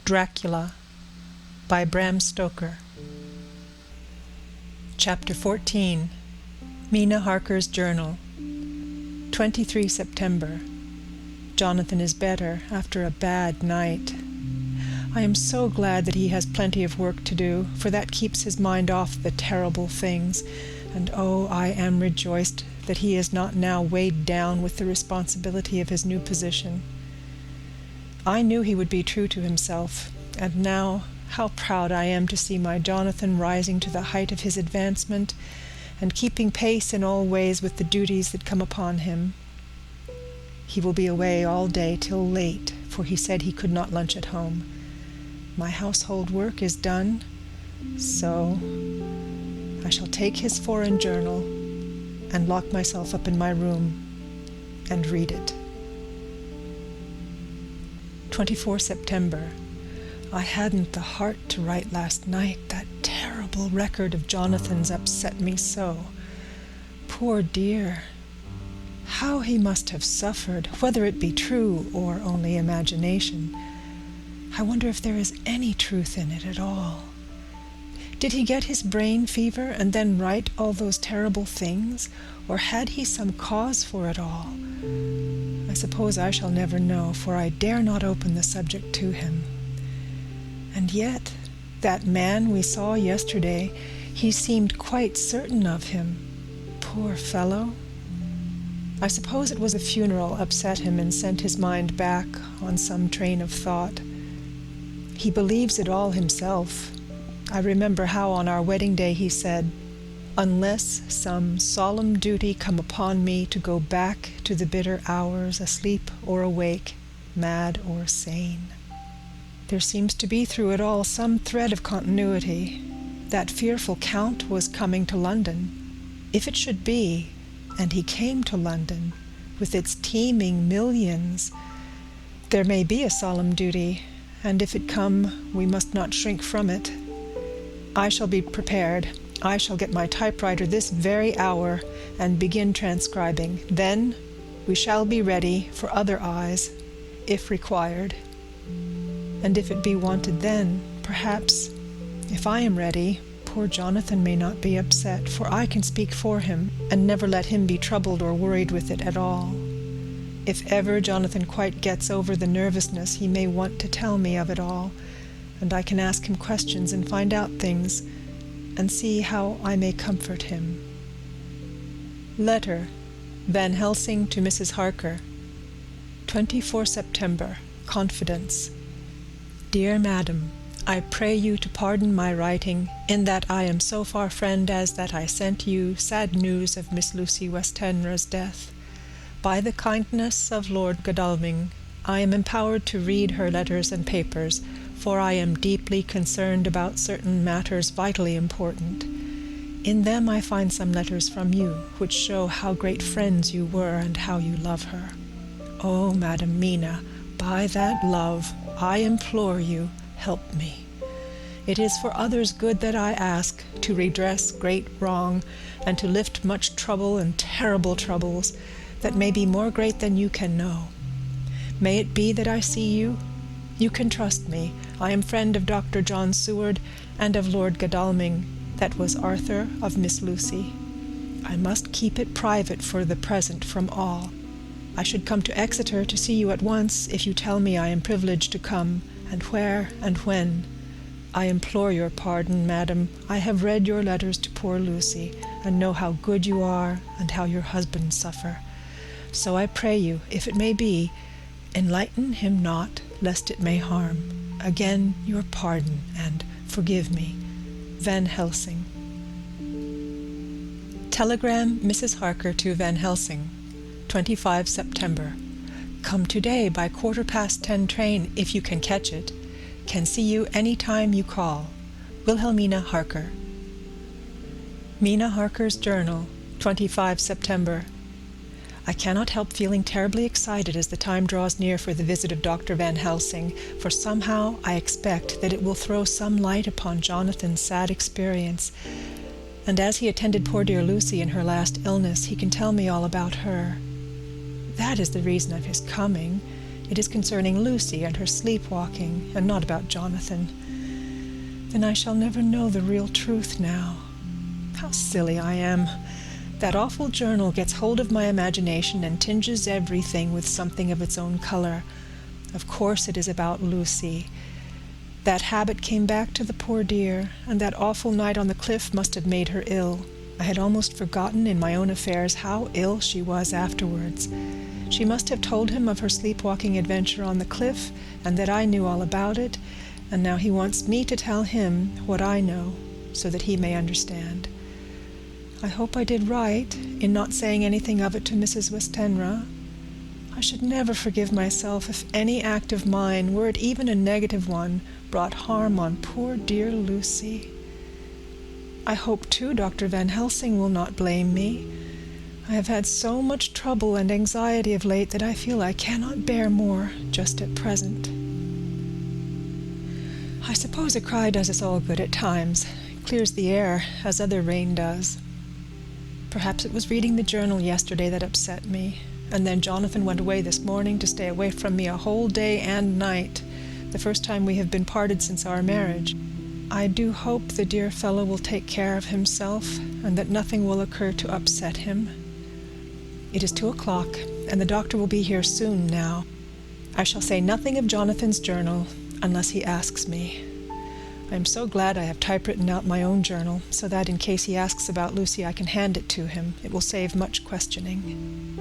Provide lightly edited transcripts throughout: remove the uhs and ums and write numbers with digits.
Dracula by Bram Stoker. Chapter 14. Mina Harker's Journal. 23 September. Jonathan is better after a bad night. I am so glad that he has plenty of work to do, for that keeps his mind off the terrible things, and oh, I am rejoiced that he is not now weighed down with the responsibility of his new position. I knew he would be true to himself, and now how proud I am to see my Jonathan rising to the height of his advancement and keeping pace in all ways with the duties that come upon him. He will be away all day till late, for he said he could not lunch at home. My household work is done, so I shall take his foreign journal and lock myself up in my room and read it. 24 September. I hadn't the heart to write last night. That terrible record of Jonathan's upset me so. Poor dear. How he must have suffered, whether it be true or only imagination. I wonder if there is any truth in it at all. Did he get his brain fever and then write all those terrible things, or had he some cause for it all? I suppose I shall never know, for I dare not open the subject to him. And yet, that man we saw yesterday, he seemed quite certain of him. Poor fellow. I suppose it was a funeral upset him and sent his mind back on some train of thought. He believes it all himself. I remember how on our wedding day he said, "Unless some solemn duty come upon me to go back to the bitter hours, asleep or awake, mad or sane." There seems to be through it all some thread of continuity. That fearful Count was coming to London. If it should be, and he came to London, with its teeming millions, there may be a solemn duty, and if it come, we must not shrink from it. I shall be prepared. I shall get my typewriter this very hour and begin transcribing. Then we shall be ready for other eyes, if required. And if it be wanted then, perhaps, if I am ready, poor Jonathan may not be upset, for I can speak for him, and never let him be troubled or worried with it at all. If ever Jonathan quite gets over the nervousness, he may want to tell me of it all, and I can ask him questions and find out things, and see how I may comfort him. Letter, Van Helsing to Mrs. Harker. 24 September. Confidence. Dear Madam, I pray you to pardon my writing, in that I am so far friend as that I sent you sad news of Miss Lucy Westenra's death. By the kindness of Lord Godalming, I am empowered to read her letters and papers, for I am deeply concerned about certain matters vitally important. In them I find some letters from you, which show how great friends you were and how you love her. Oh, Madam Mina, by that love, I implore you, help me. It is for others' good that I ask, to redress great wrong, and to lift much trouble and terrible troubles, that may be more great than you can know. May it be that I see you? You can trust me. I am friend of Dr. John Seward, and of Lord Godalming, that was Arthur of Miss Lucy. I must keep it private for the present from all. I should come to Exeter to see you at once, if you tell me I am privileged to come, and where and when. I implore your pardon, madam. I have read your letters to poor Lucy, and know how good you are, and how your husband suffer. So I pray you, if it may be, enlighten him not, lest it may harm. Again, your pardon, and forgive me. Van Helsing. Telegram Mrs. Harker to Van Helsing. 25 September. Come today by 10:15 train, if you can catch it. Can see you any time you call. Wilhelmina Harker. Mina Harker's Journal. 25 September. I cannot help feeling terribly excited as the time draws near for the visit of Dr. Van Helsing, for somehow I expect that it will throw some light upon Jonathan's sad experience, and as he attended poor dear Lucy in her last illness, he can tell me all about her. That is the reason of his coming. It is concerning Lucy and her sleepwalking, and not about Jonathan. Then I shall never know the real truth now. How silly I am. That awful journal gets hold of my imagination and tinges everything with something of its own color. Of course it is about Lucy. That habit came back to the poor dear, and that awful night on the cliff must have made her ill. I had almost forgotten in my own affairs how ill she was afterwards. She must have told him of her sleepwalking adventure on the cliff, and that I knew all about it, and now he wants me to tell him what I know, so that he may understand. I hope I did right in not saying anything of it to Mrs. Westenra. I should never forgive myself if any act of mine, were it even a negative one, brought harm on poor dear Lucy. I hope, too, Dr. Van Helsing will not blame me. I have had so much trouble and anxiety of late that I feel I cannot bear more just at present. I suppose a cry does us all good at times. It clears the air, as other rain does. Perhaps it was reading the journal yesterday that upset me, and then Jonathan went away this morning to stay away from me a whole day and night, the first time we have been parted since our marriage. I do hope the dear fellow will take care of himself, and that nothing will occur to upset him. It is 2:00, and the doctor will be here soon now. I shall say nothing of Jonathan's journal, unless he asks me. I am so glad I have typewritten out my own journal, so that in case he asks about Lucy I can hand it to him. It will save much questioning.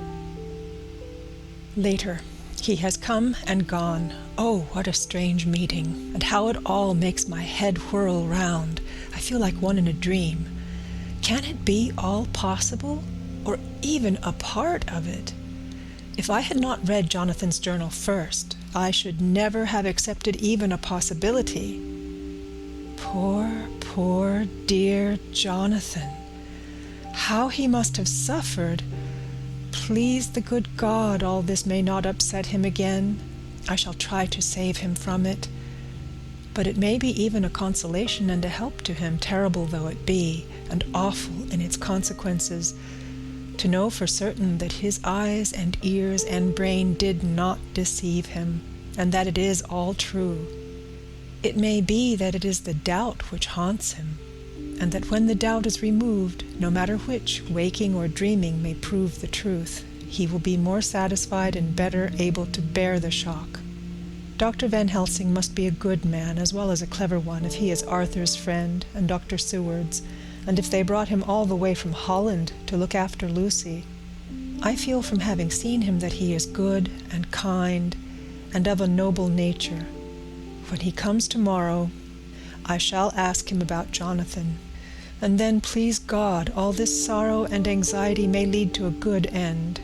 Later. He has come and gone. Oh, what a strange meeting, and how it all makes my head whirl round. I feel like one in a dream. Can it be all possible, or even a part of it? If I had not read Jonathan's journal first, I should never have accepted even a possibility. Poor, dear Jonathan. How he must have suffered. Please the good God, all this may not upset him again. I shall try to save him from it. But it may be even a consolation and a help to him, terrible though it be, and awful in its consequences, to know for certain that his eyes and ears and brain did not deceive him, and that it is all true. It may be that it is the doubt which haunts him, and that when the doubt is removed, no matter which, waking or dreaming, may prove the truth, he will be more satisfied and better able to bear the shock. Dr. Van Helsing must be a good man as well as a clever one if he is Arthur's friend and Dr. Seward's, and if they brought him all the way from Holland to look after Lucy. I feel from having seen him that he is good and kind and of a noble nature. When he comes tomorrow, I shall ask him about Jonathan, and then, please God, all this sorrow and anxiety may lead to a good end.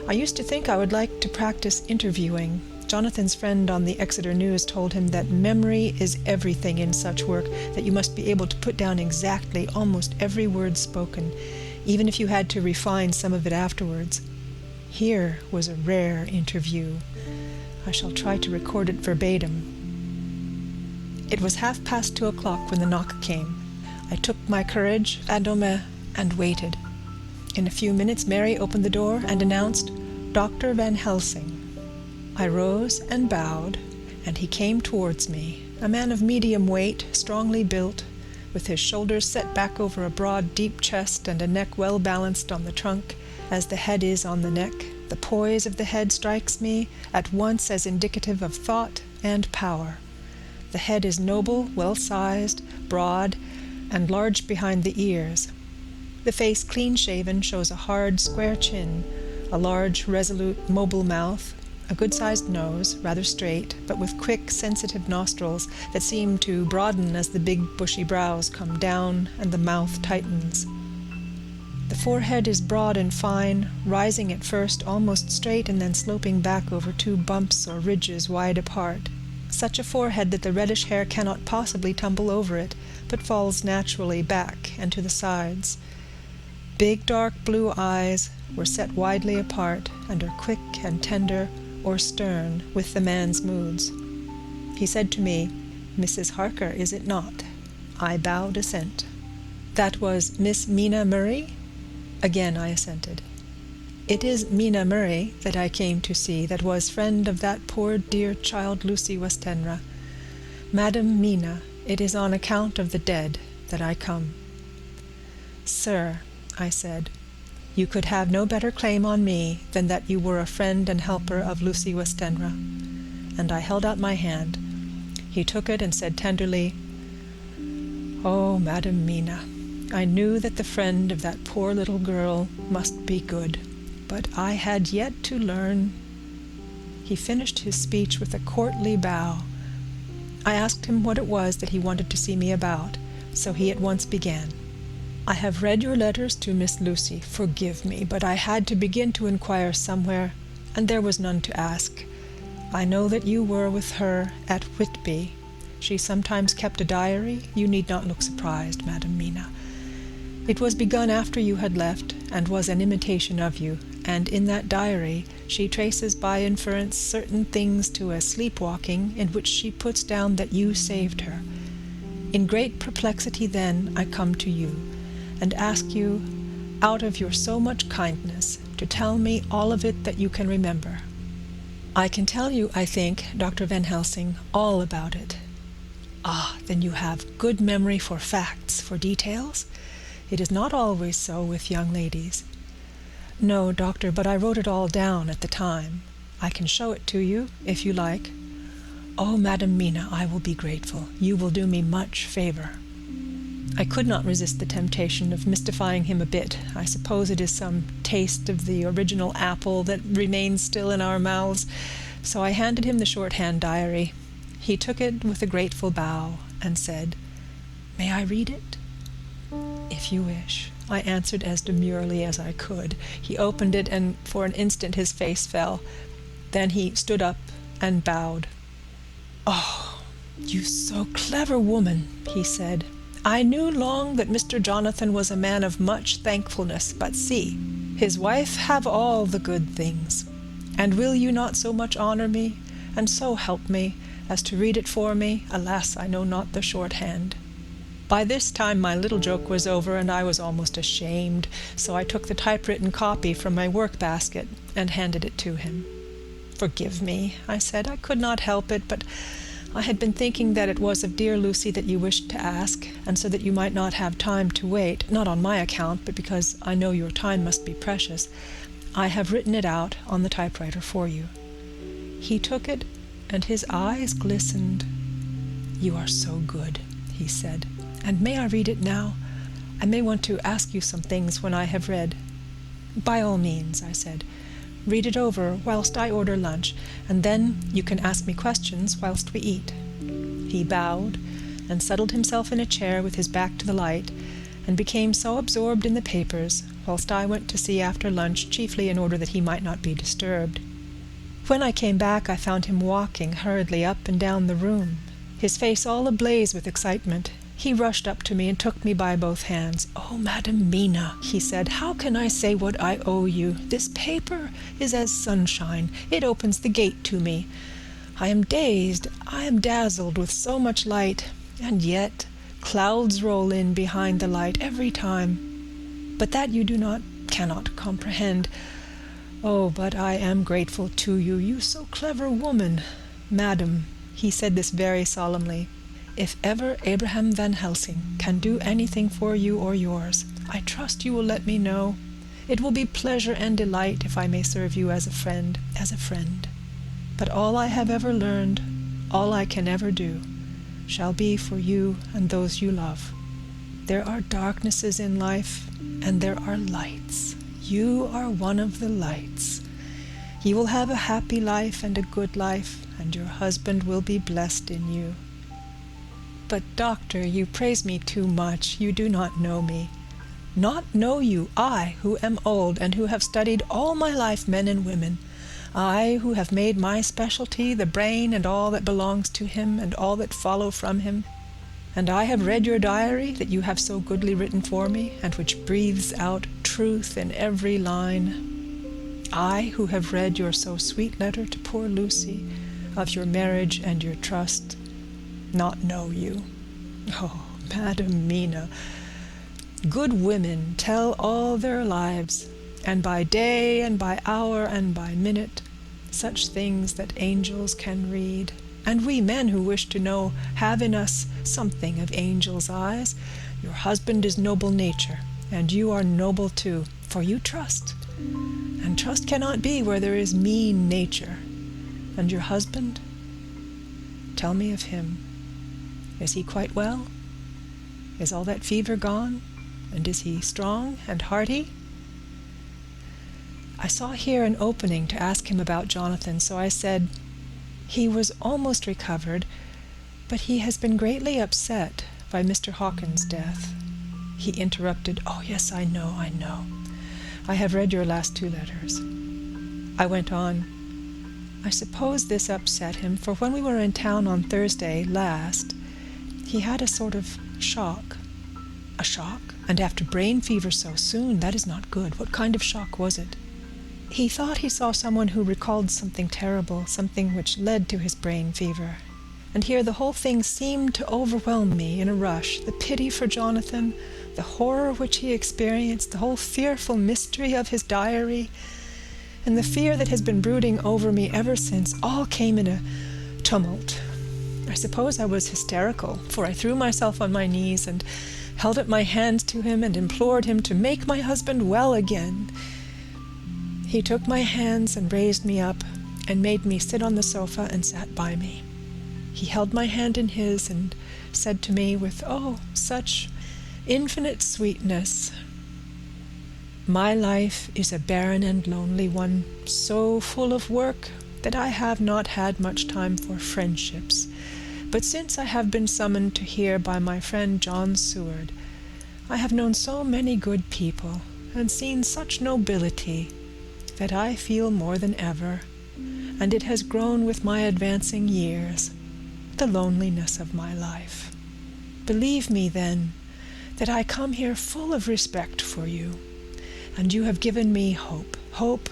I used to think I would like to practice interviewing. Jonathan's friend on the Exeter News told him that memory is everything in such work, that you must be able to put down exactly almost every word spoken, even if you had to refine some of it afterwards. Here was a rare interview. I shall try to record it verbatim. It was 2:30 when the knock came. I took my courage à deux mains and waited. In a few minutes Mary opened the door and announced, "Dr. Van Helsing." I rose and bowed, and he came towards me, a man of medium weight, strongly built, with his shoulders set back over a broad, deep chest and a neck well balanced on the trunk, as the head is on the neck. The poise of the head strikes me at once as indicative of thought and power. The head is noble, well-sized, broad, and large behind the ears. The face, clean-shaven, shows a hard, square chin, a large, resolute, mobile mouth, a good-sized nose, rather straight, but with quick, sensitive nostrils that seem to broaden as the big, bushy brows come down and the mouth tightens. The forehead is broad and fine, rising at first almost straight and then sloping back over two bumps or ridges wide apart. Such a forehead that the reddish hair cannot possibly tumble over it, but falls naturally back and to the sides. Big dark blue eyes were set widely apart and are quick and tender or stern with the man's moods. He said to me, "Mrs. Harker, is it not?" I bowed assent. "That was Miss Mina Murray?" Again I assented. It is Mina Murray that I came to see, that was friend of that poor dear child Lucy Westenra. Madam Mina, it is on account of the dead that I come. Sir, I said, you could have no better claim on me than that you were a friend and helper of Lucy Westenra. And I held out my hand. He took it and said tenderly, Oh, Madam Mina, I knew that the friend of that poor little girl must be good, but I had yet to learn. He finished his speech with a courtly bow. I asked him what it was that he wanted to see me about, so he at once began. I have read your letters to Miss Lucy. Forgive me, but I had to begin to inquire somewhere, and there was none to ask. I know that you were with her at Whitby. She sometimes kept a diary. You need not look surprised, Madam Mina. It was begun after you had left, and was an imitation of you, and in that diary she traces by inference certain things to a sleepwalking in which she puts down that you saved her. In great perplexity then I come to you, and ask you, out of your so much kindness, to tell me all of it that you can remember. I can tell you, I think, Dr. Van Helsing, all about it. Ah, then you have good memory for facts, for details? It is not always so with young ladies. No, doctor, but I wrote it all down at the time. I can show it to you, if you like. Oh, Madam Mina, I will be grateful. You will do me much favor. I could not resist the temptation of mystifying him a bit. I suppose it is some taste of the original apple that remains still in our mouths. So I handed him the shorthand diary. He took it with a grateful bow and said, May I read it? If you wish, I answered as demurely as I could. He opened it, and for an instant his face fell. Then he stood up and bowed. Oh, you so clever woman, he said. I knew long that Mr. Jonathan was a man of much thankfulness, but see, his wife have all the good things. And will you not so much honor me, and so help me, as to read it for me? Alas, I know not the shorthand. By this time my little joke was over, and I was almost ashamed, so I took the typewritten copy from my work-basket and handed it to him. Forgive me, I said, I could not help it, but I had been thinking that it was of dear Lucy that you wished to ask, and so that you might not have time to wait, not on my account, but because I know your time must be precious, I have written it out on the typewriter for you. He took it, and his eyes glistened. You are so good, he said. And may I read it now? I may want to ask you some things when I have read. By all means, I said. Read it over whilst I order lunch, and then you can ask me questions whilst we eat. He bowed and settled himself in a chair with his back to the light, and became so absorbed in the papers, whilst I went to see after lunch, chiefly in order that he might not be disturbed. When I came back, I found him walking hurriedly up and down the room, his face all ablaze with excitement. He rushed up to me and took me by both hands. Oh, Madam Mina, he said, how can I say what I owe you? This paper is as sunshine. It opens the gate to me. I am dazed, I am dazzled with so much light, and yet clouds roll in behind the light every time. But that you cannot comprehend. Oh, but I am grateful to you, you so clever woman. Madam, he said this very solemnly, if ever Abraham Van Helsing can do anything for you or yours, I trust you will let me know. It will be pleasure and delight if I may serve you as a friend. But all I have ever learned, all I can ever do, shall be for you and those you love. There are darknesses in life, and there are lights. You are one of the lights. You will have a happy life and a good life, and your husband will be blessed in you. But, doctor, you praise me too much. You do not know me. Not know you, I, who am old, and who have studied all my life men and women. I, who have made my specialty the brain and all that belongs to him, and all that follow from him. And I have read your diary that you have so goodly written for me, and which breathes out truth in every line. I, who have read your so sweet letter to poor Lucy, of your marriage and your trust, not know you. Oh, Madam Mina, good women tell all their lives, and by day and by hour and by minute, such things that angels can read, and we men who wish to know have in us something of angels' eyes. Your husband is noble nature, and you are noble too, for you trust, and trust cannot be where there is mean nature. And your husband? Tell me of him. Is he quite well? Is all that fever gone? And is he strong and hearty? I saw here an opening to ask him about Jonathan, so I said, he was almost recovered, but he has been greatly upset by Mr. Hawkins' death. He interrupted, "Oh, yes, I know. I have read your last 2 letters." I went on, "I suppose this upset him, for when we were in town on Thursday last, he had a sort of shock." "A shock? And after brain fever so soon? That is not good. What kind of shock was it?" "He thought he saw someone who recalled something terrible, something which led to his brain fever. And here the whole thing seemed to overwhelm me in a rush. The pity for Jonathan, the horror which he experienced, the whole fearful mystery of his diary, and the fear that has been brooding over me ever since, all came in a tumult. I suppose I was hysterical, for I threw myself on my knees and held up my hands to him and implored him to make my husband well again. He took my hands and raised me up and made me sit on the sofa and sat by me. He held my hand in his and said to me with, such infinite sweetness, 'My life is a barren and lonely one, so full of work that I have not had much time for friendships. But since I have been summoned to here by my friend John Seward, I have known so many good people and seen such nobility that I feel more than ever, and it has grown with my advancing years, the loneliness of my life. Believe me, then, that I come here full of respect for you, and you have given me hope,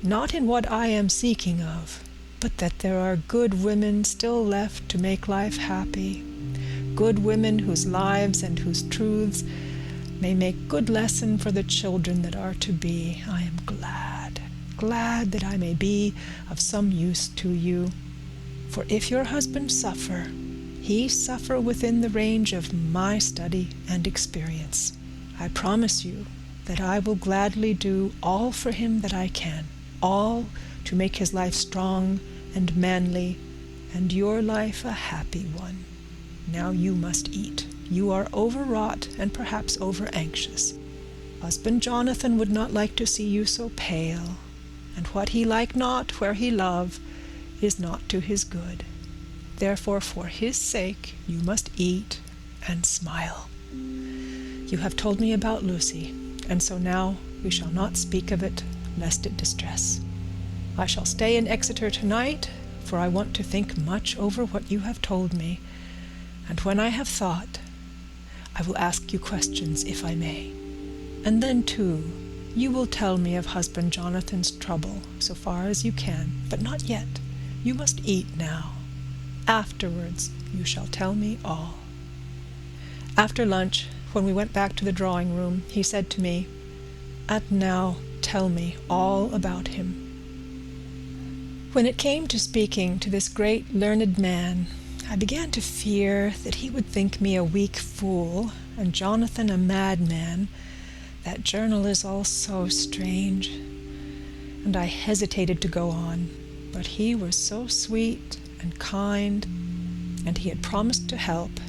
not in what I am seeking of, but that there are good women still left to make life happy, good women whose lives and whose truths may make good lesson for the children that are to be. I am glad that I may be of some use to you. For if your husband suffer, he suffer within the range of my study and experience. I promise you that I will gladly do all for him that I can, all to make his life strong and manly, and your life a happy one. Now you must eat. You are overwrought and perhaps over-anxious. Husband Jonathan would not like to see you so pale, and what he like not where he love is not to his good. Therefore, for his sake, you must eat and smile. You have told me about Lucy, and so now we shall not speak of it, lest it distress. I shall stay in Exeter tonight, for I want to think much over what you have told me, and when I have thought, I will ask you questions if I may. And then, too, you will tell me of husband Jonathan's trouble, so far as you can, but not yet. You must eat now. Afterwards, you shall tell me all." After lunch, when we went back to the drawing room, he said to me, "And now tell me all about him." When it came to speaking to this great learned man, I began to fear that he would think me a weak fool, and Jonathan a madman. That journal is all so strange, and I hesitated to go on, but he was so sweet and kind, and he had promised to help,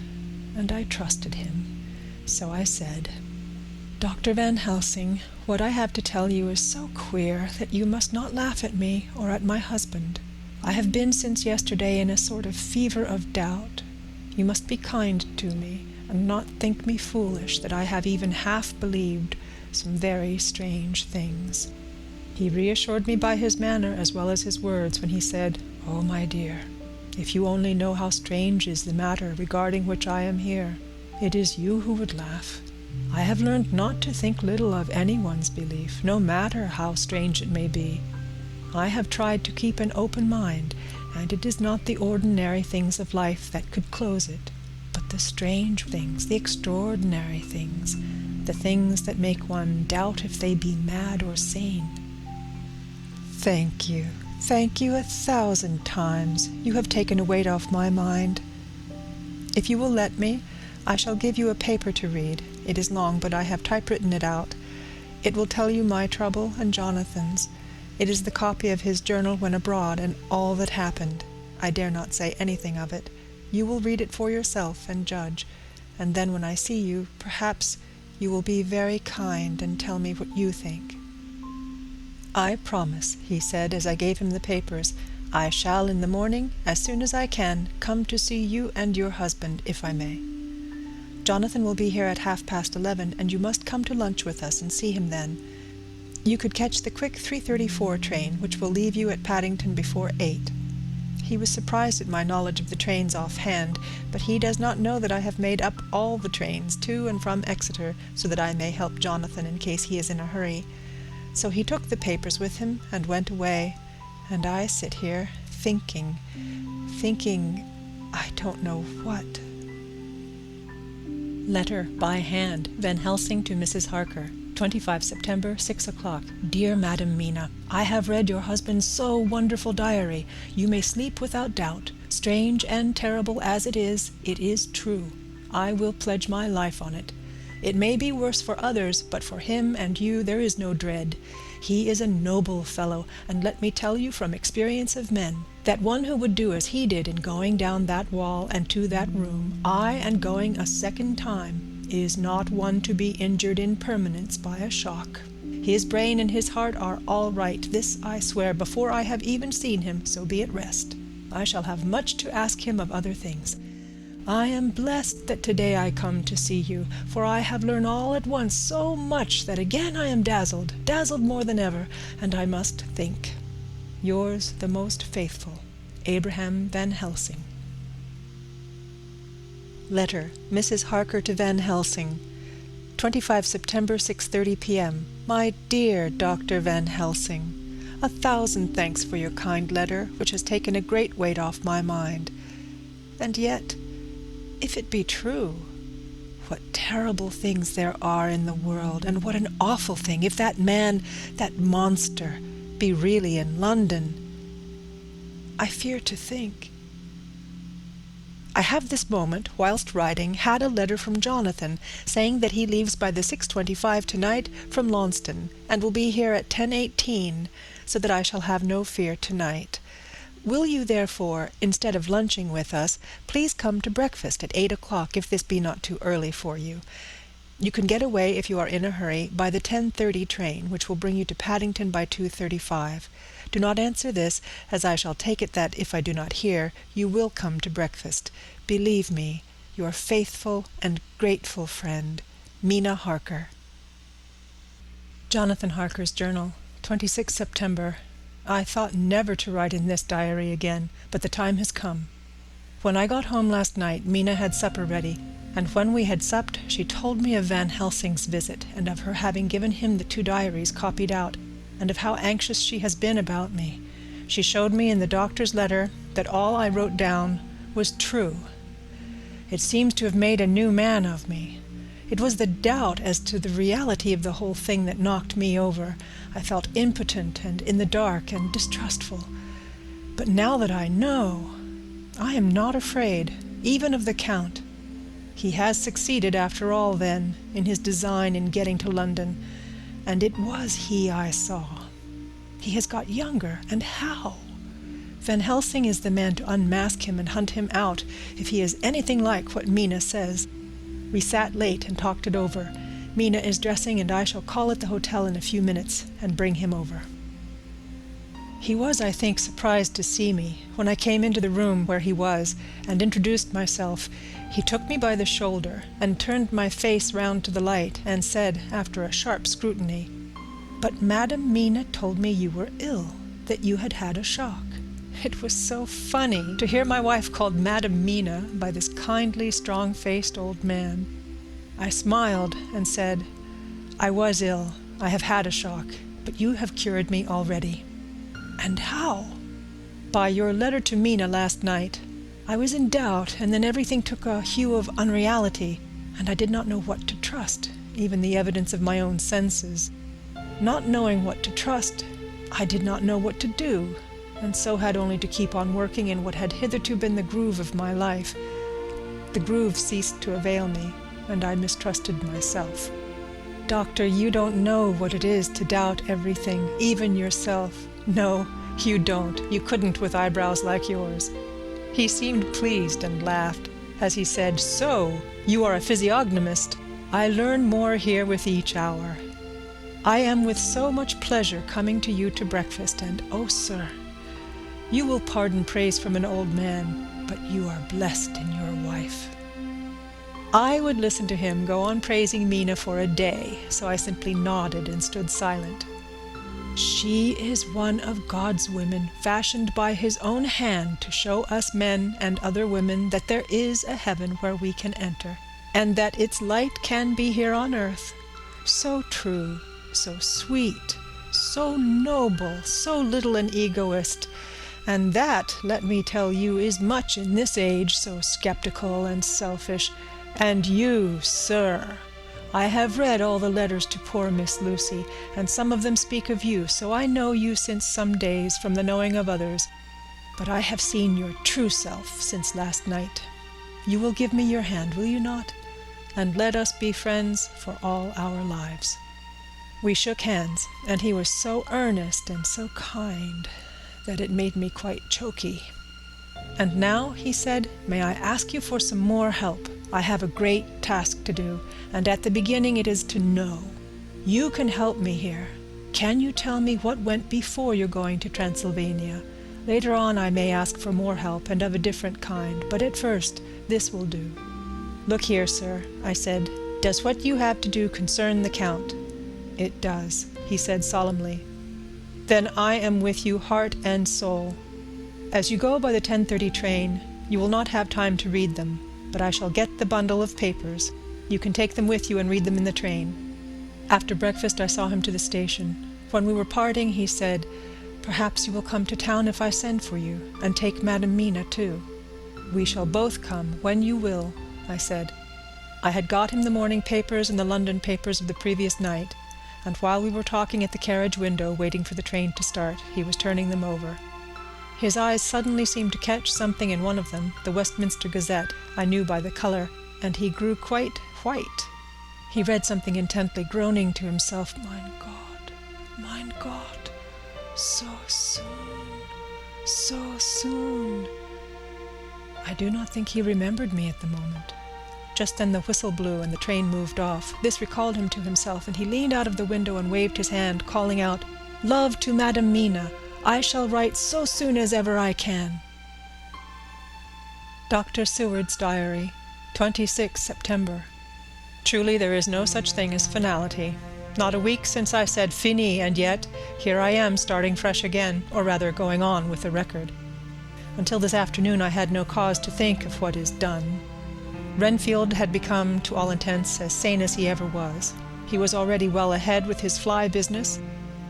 and I trusted him. So I said, "Dr. Van Helsing, what I have to tell you is so queer that you must not laugh at me or at my husband. I have been since yesterday in a sort of fever of doubt. You must be kind to me, and not think me foolish that I have even half believed some very strange things." He reassured me by his manner as well as his words when he said, "Oh, my dear, if you only know how strange is the matter regarding which I am here, it is you who would laugh. I have learned not to think little of anyone's belief, no matter how strange it may be. I have tried to keep an open mind, and it is not the ordinary things of life that could close it, but the strange things, the extraordinary things, the things that make one doubt if they be mad or sane. Thank you 1,000 times. You have taken a weight off my mind. If you will let me, I shall give you a paper to read. It is long, but I have typewritten it out. It will tell you my trouble and Jonathan's. It is the copy of his journal when abroad, and all that happened. I dare not say anything of it. You will read it for yourself and judge, and then when I see you, perhaps you will be very kind and tell me what you think. I promise, he said as I gave him the papers. I shall in the morning, as soon as I can, come to see you and your husband, if I may. Jonathan will be here at 11:30, and you must come to lunch with us and see him then. You could catch the quick 3:34 train, which will leave you at Paddington before 8. He was surprised at my knowledge of the trains offhand, but he does not know that I have made up all the trains to and from Exeter, so that I may help Jonathan in case he is in a hurry. So he took the papers with him and went away, and I sit here thinking, I don't know what. Letter by hand, Van Helsing to Mrs. Harker. 25 September, 6 o'clock. Dear Madam Mina, I have read your husband's so wonderful diary. You may sleep without doubt. Strange and terrible as it is true. I will pledge my life on it. It may be worse for others, but for him and you there is no dread. He is a noble fellow, and let me tell you from experience of men, that one who would do as he did in going down that wall and to that room, aye, and going a second time, is not one to be injured in permanence by a shock. His brain and his heart are all right, this I swear, before I have even seen him, so be at rest. I shall have much to ask him of other things. I am blessed that today I come to see you, for I have learned all at once so much that again I am dazzled more than ever, and I must think. Yours, the most faithful, Abraham Van Helsing. Letter, Mrs. Harker to Van Helsing. 25 September, 6:30 p.m. My dear Dr. Van Helsing, 1,000 thanks for your kind letter, which has taken a great weight off my mind. And yet, if it be true, what terrible things there are in the world, and what an awful thing if that man, that monster, be really in London. I fear to think. I have this moment, whilst writing, had a letter from Jonathan, saying that he leaves by the 6:25 tonight from Launceston, and will be here at 10:18, so that I shall have no fear tonight. Will you, therefore, instead of lunching with us, please come to breakfast at 8 o'clock, if this be not too early for you. You can get away, if you are in a hurry, by the 10:30 train, which will bring you to Paddington by 2:35. Do not answer this, as I shall take it that, if I do not hear, you will come to breakfast. Believe me, your faithful and grateful friend, Mina Harker. Jonathan Harker's Journal, 26 September. I thought never to write in this diary again, but the time has come. When I got home last night, Mina had supper ready, and when we had supped, she told me of Van Helsing's visit, and of her having given him the 2 diaries copied out, and of how anxious she has been about me. She showed me in the doctor's letter that all I wrote down was true. It seems to have made a new man of me. It was the doubt as to the reality of the whole thing that knocked me over. I felt impotent and in the dark and distrustful. But now that I know, I am not afraid, even of the Count. He has succeeded after all, then, in his design in getting to London, and it was he I saw. He has got younger, and how? Van Helsing is the man to unmask him and hunt him out, if he is anything like what Mina says. We sat late and talked it over. Mina is dressing, and I shall call at the hotel in a few minutes and bring him over. He was, I think, surprised to see me. When I came into the room where he was and introduced myself, he took me by the shoulder and turned my face round to the light and said, after a sharp scrutiny, "But Madam Mina told me you were ill, that you had had a shock." It was so funny to hear my wife called Madam Mina by this kindly, strong-faced old man. I smiled and said, "I was ill. I have had a shock, but you have cured me already." "And how?" "By your letter to Mina last night. I was in doubt, and then everything took a hue of unreality, and I did not know what to trust. even the evidence of my own senses. Not knowing what to trust, I did not know what to do, and so had only to keep on working in what had hitherto been the groove of my life. The groove ceased to avail me, and I mistrusted myself. Doctor, you don't know what it is to doubt everything, even yourself. No, you don't. You couldn't with eyebrows like yours. He seemed pleased and laughed as he said, "So, you are a physiognomist. I learn more here with each hour. I am with so much pleasure coming to you to breakfast, and oh, sir, you will pardon praise from an old man, but you are blessed in your wife." I would listen to him go on praising Mina for a day, so I simply nodded and stood silent. She is one of God's women, fashioned by his own hand to show us men and other women that there is a heaven where we can enter, and that its light can be here on earth. So true, so sweet, so noble, so little an egoist, and that, let me tell you, is much in this age, so skeptical and selfish. And you, sir, I have read all the letters to poor Miss Lucy, and some of them speak of you, so I know you since some days from the knowing of others. But I have seen your true self since last night. You will give me your hand, will you not? And let us be friends for all our lives. We shook hands, and he was so earnest and so kind that it made me quite choky. "And now," he said, "may I ask you for some more help? I have a great task to do, and at the beginning it is to know. You can help me here. Can you tell me what went before your going to Transylvania? Later on I may ask for more help, and of a different kind, but at first this will do." "Look here, sir," I said, "does what you have to do concern the Count?" "It does," he said solemnly. "Then I am with you heart and soul. As you go by the 10:30 train, you will not have time to read them, but I shall get the bundle of papers. You can take them with you and read them in the train." After breakfast I saw him to the station. When we were parting, he said, "Perhaps you will come to town if I send for you, and take Madam Mina too." "We shall both come, when you will," I said. I had got him the morning papers and the London papers of the previous night, and while we were talking at the carriage window, waiting for the train to start, he was turning them over. His eyes suddenly seemed to catch something in one of them, the Westminster Gazette, I knew by the colour, and he grew quite white. He read something intently, groaning to himself, Mein God, so soon. I do not think he remembered me at the moment. Just then the whistle blew and the train moved off. This recalled him to himself, and he leaned out of the window and waved his hand, calling out, "Love to Madam Mina. I shall write so soon as ever I can." Dr. Seward's Diary, 26 September. Truly there is no such thing as finality. Not a week since I said fini, and yet here I am starting fresh again, or rather going on with the record. Until this afternoon I had no cause to think of what is done. Renfield had become, to all intents, as sane as he ever was. He was already well ahead with his fly business,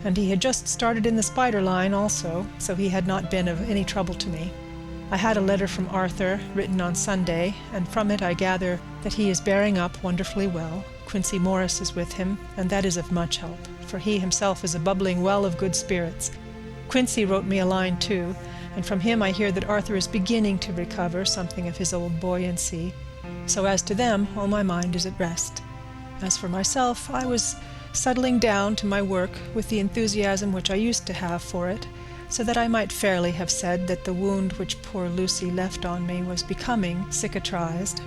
and he had just started in the spider line also, so he had not been of any trouble to me. I had a letter from Arthur, written on Sunday, and from it I gather that he is bearing up wonderfully well. Quincy Morris is with him, and that is of much help, for he himself is a bubbling well of good spirits. Quincy wrote me a line too, and from him I hear that Arthur is beginning to recover something of his old buoyancy. So as to them, all my mind is at rest. As for myself, I was settling down to my work with the enthusiasm which I used to have for it, so that I might fairly have said that the wound which poor Lucy left on me was becoming cicatrized.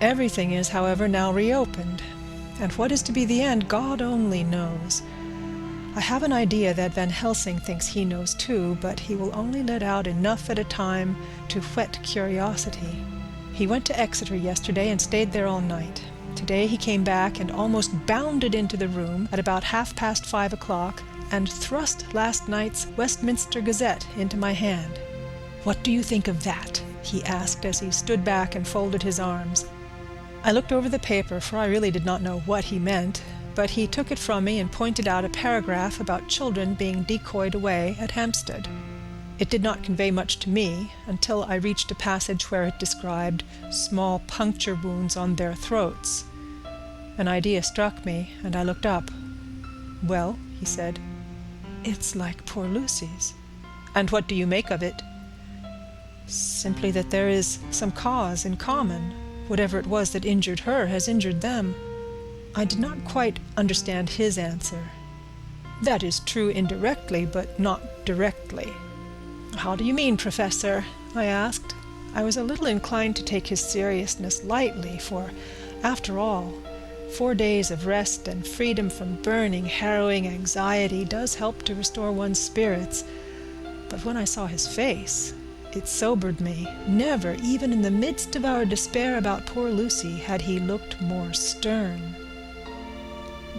Everything is, however, now reopened, and what is to be the end, God only knows. I have an idea that Van Helsing thinks he knows too, but he will only let out enough at a time to whet curiosity. He went to Exeter yesterday and stayed there all night. Today he came back and almost bounded into the room at about 5:30 and thrust last night's Westminster Gazette into my hand. "What do you think of that?" he asked as he stood back and folded his arms. I looked over the paper, for I really did not know what he meant, but he took it from me and pointed out a paragraph about children being decoyed away at Hampstead. It did not convey much to me until I reached a passage where it described small puncture wounds on their throats. An idea struck me, and I looked up. "Well," he said. "It's like poor Lucy's." "And what do you make of it?" "Simply that there is some cause in common. Whatever it was that injured her has injured them." I did not quite understand his answer. "That is true indirectly, but not directly." "How do you mean, Professor?" I asked. I was a little inclined to take his seriousness lightly, for, after all, 4 days of rest and freedom from burning, harrowing anxiety does help to restore one's spirits. But when I saw his face, it sobered me. Never, even in the midst of our despair about poor Lucy, had he looked more stern.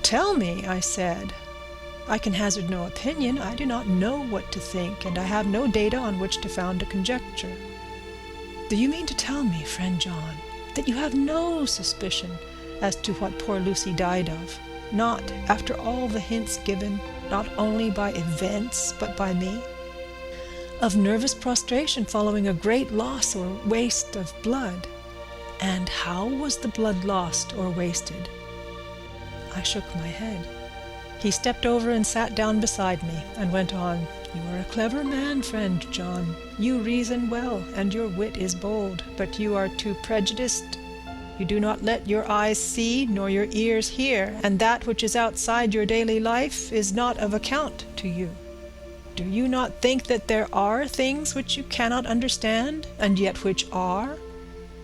"Tell me," I said. "I can hazard no opinion. I do not know what to think, and I have no data on which to found a conjecture." "Do you mean to tell me, friend John, that you have no suspicion as to what poor Lucy died of? Not, after all the hints given, not only by events, but by me?" "Of nervous prostration following a great loss or waste of blood." "And how was the blood lost or wasted?" I shook my head. He stepped over and sat down beside me, and went on. "You are a clever man, friend John. You reason well, and your wit is bold, but you are too prejudiced. You do not let your eyes see, nor your ears hear, and that which is outside your daily life is not of account to you. Do you not think that there are things which you cannot understand, and yet which are?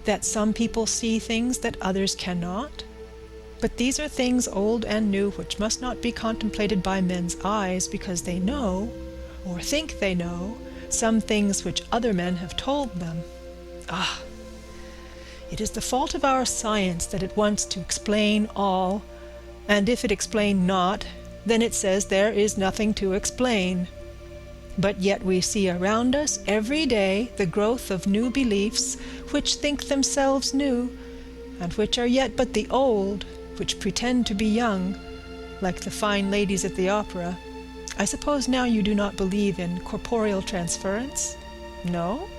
That some people see things that others cannot? But these are things old and new which must not be contemplated by men's eyes, because they know, or think they know, some things which other men have told them. Ah! It is the fault of our science that it wants to explain all, and if it explain not, then it says there is nothing to explain. But yet we see around us every day the growth of new beliefs, which think themselves new, and which are yet but the old, which pretend to be young, like the fine ladies at the opera. I suppose now you do not believe in corporeal transference? No?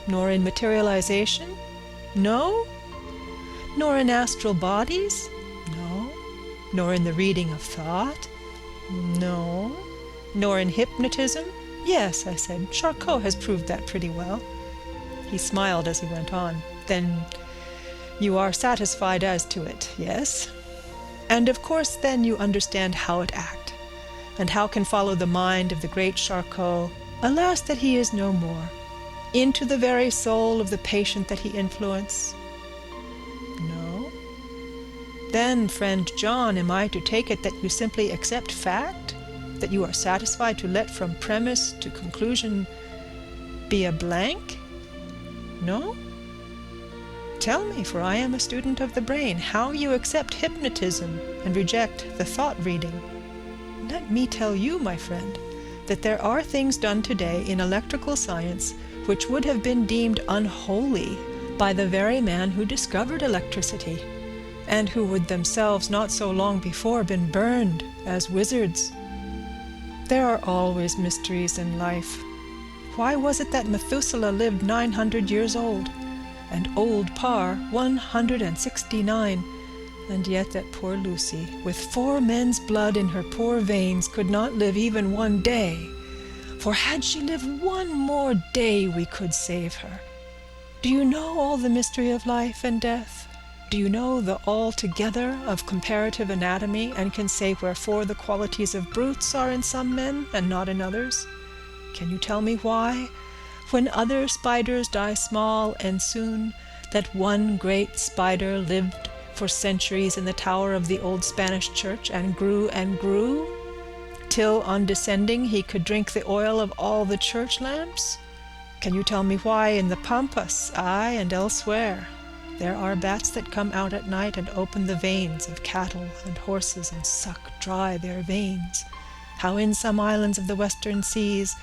Nor in materialization? No? Nor in astral bodies? No? Nor in the reading of thought? No? Nor in hypnotism? Yes, I said, Charcot has proved that pretty well. He smiled as he went on. Then you are satisfied as to it, yes? And of course then you understand how it act, and how can follow the mind of the great Charcot, alas that he is no more, into the very soul of the patient that he influenced? No? Then, friend John, am I to take it that you simply accept fact? That you are satisfied to let from premise to conclusion be a blank? No? Tell me, for I am a student of the brain, how you accept hypnotism and reject the thought reading. Let me tell you, my friend, that there are things done today in electrical science which would have been deemed unholy by the very man who discovered electricity, and who would themselves not so long before been burned as wizards. There are always mysteries in life. Why was it that Methuselah lived 900 years old, and old Parr 169, and yet that poor Lucy, with 4 men's blood in her poor veins, could not live even 1 day? For had she lived 1 more day, we could save her. Do you know all the mystery of life and death? Do you know the altogether of comparative anatomy, and can say wherefore the qualities of brutes are in some men and not in others? Can you tell me why, when other spiders die small and soon, that one great spider lived for centuries in the tower of the old Spanish church and grew, till on descending he could drink the oil of all the church lamps? Can you tell me why in the Pampas, aye, and elsewhere, there are bats that come out at night and open the veins of cattle and horses and suck dry their veins? How in some islands of the western seas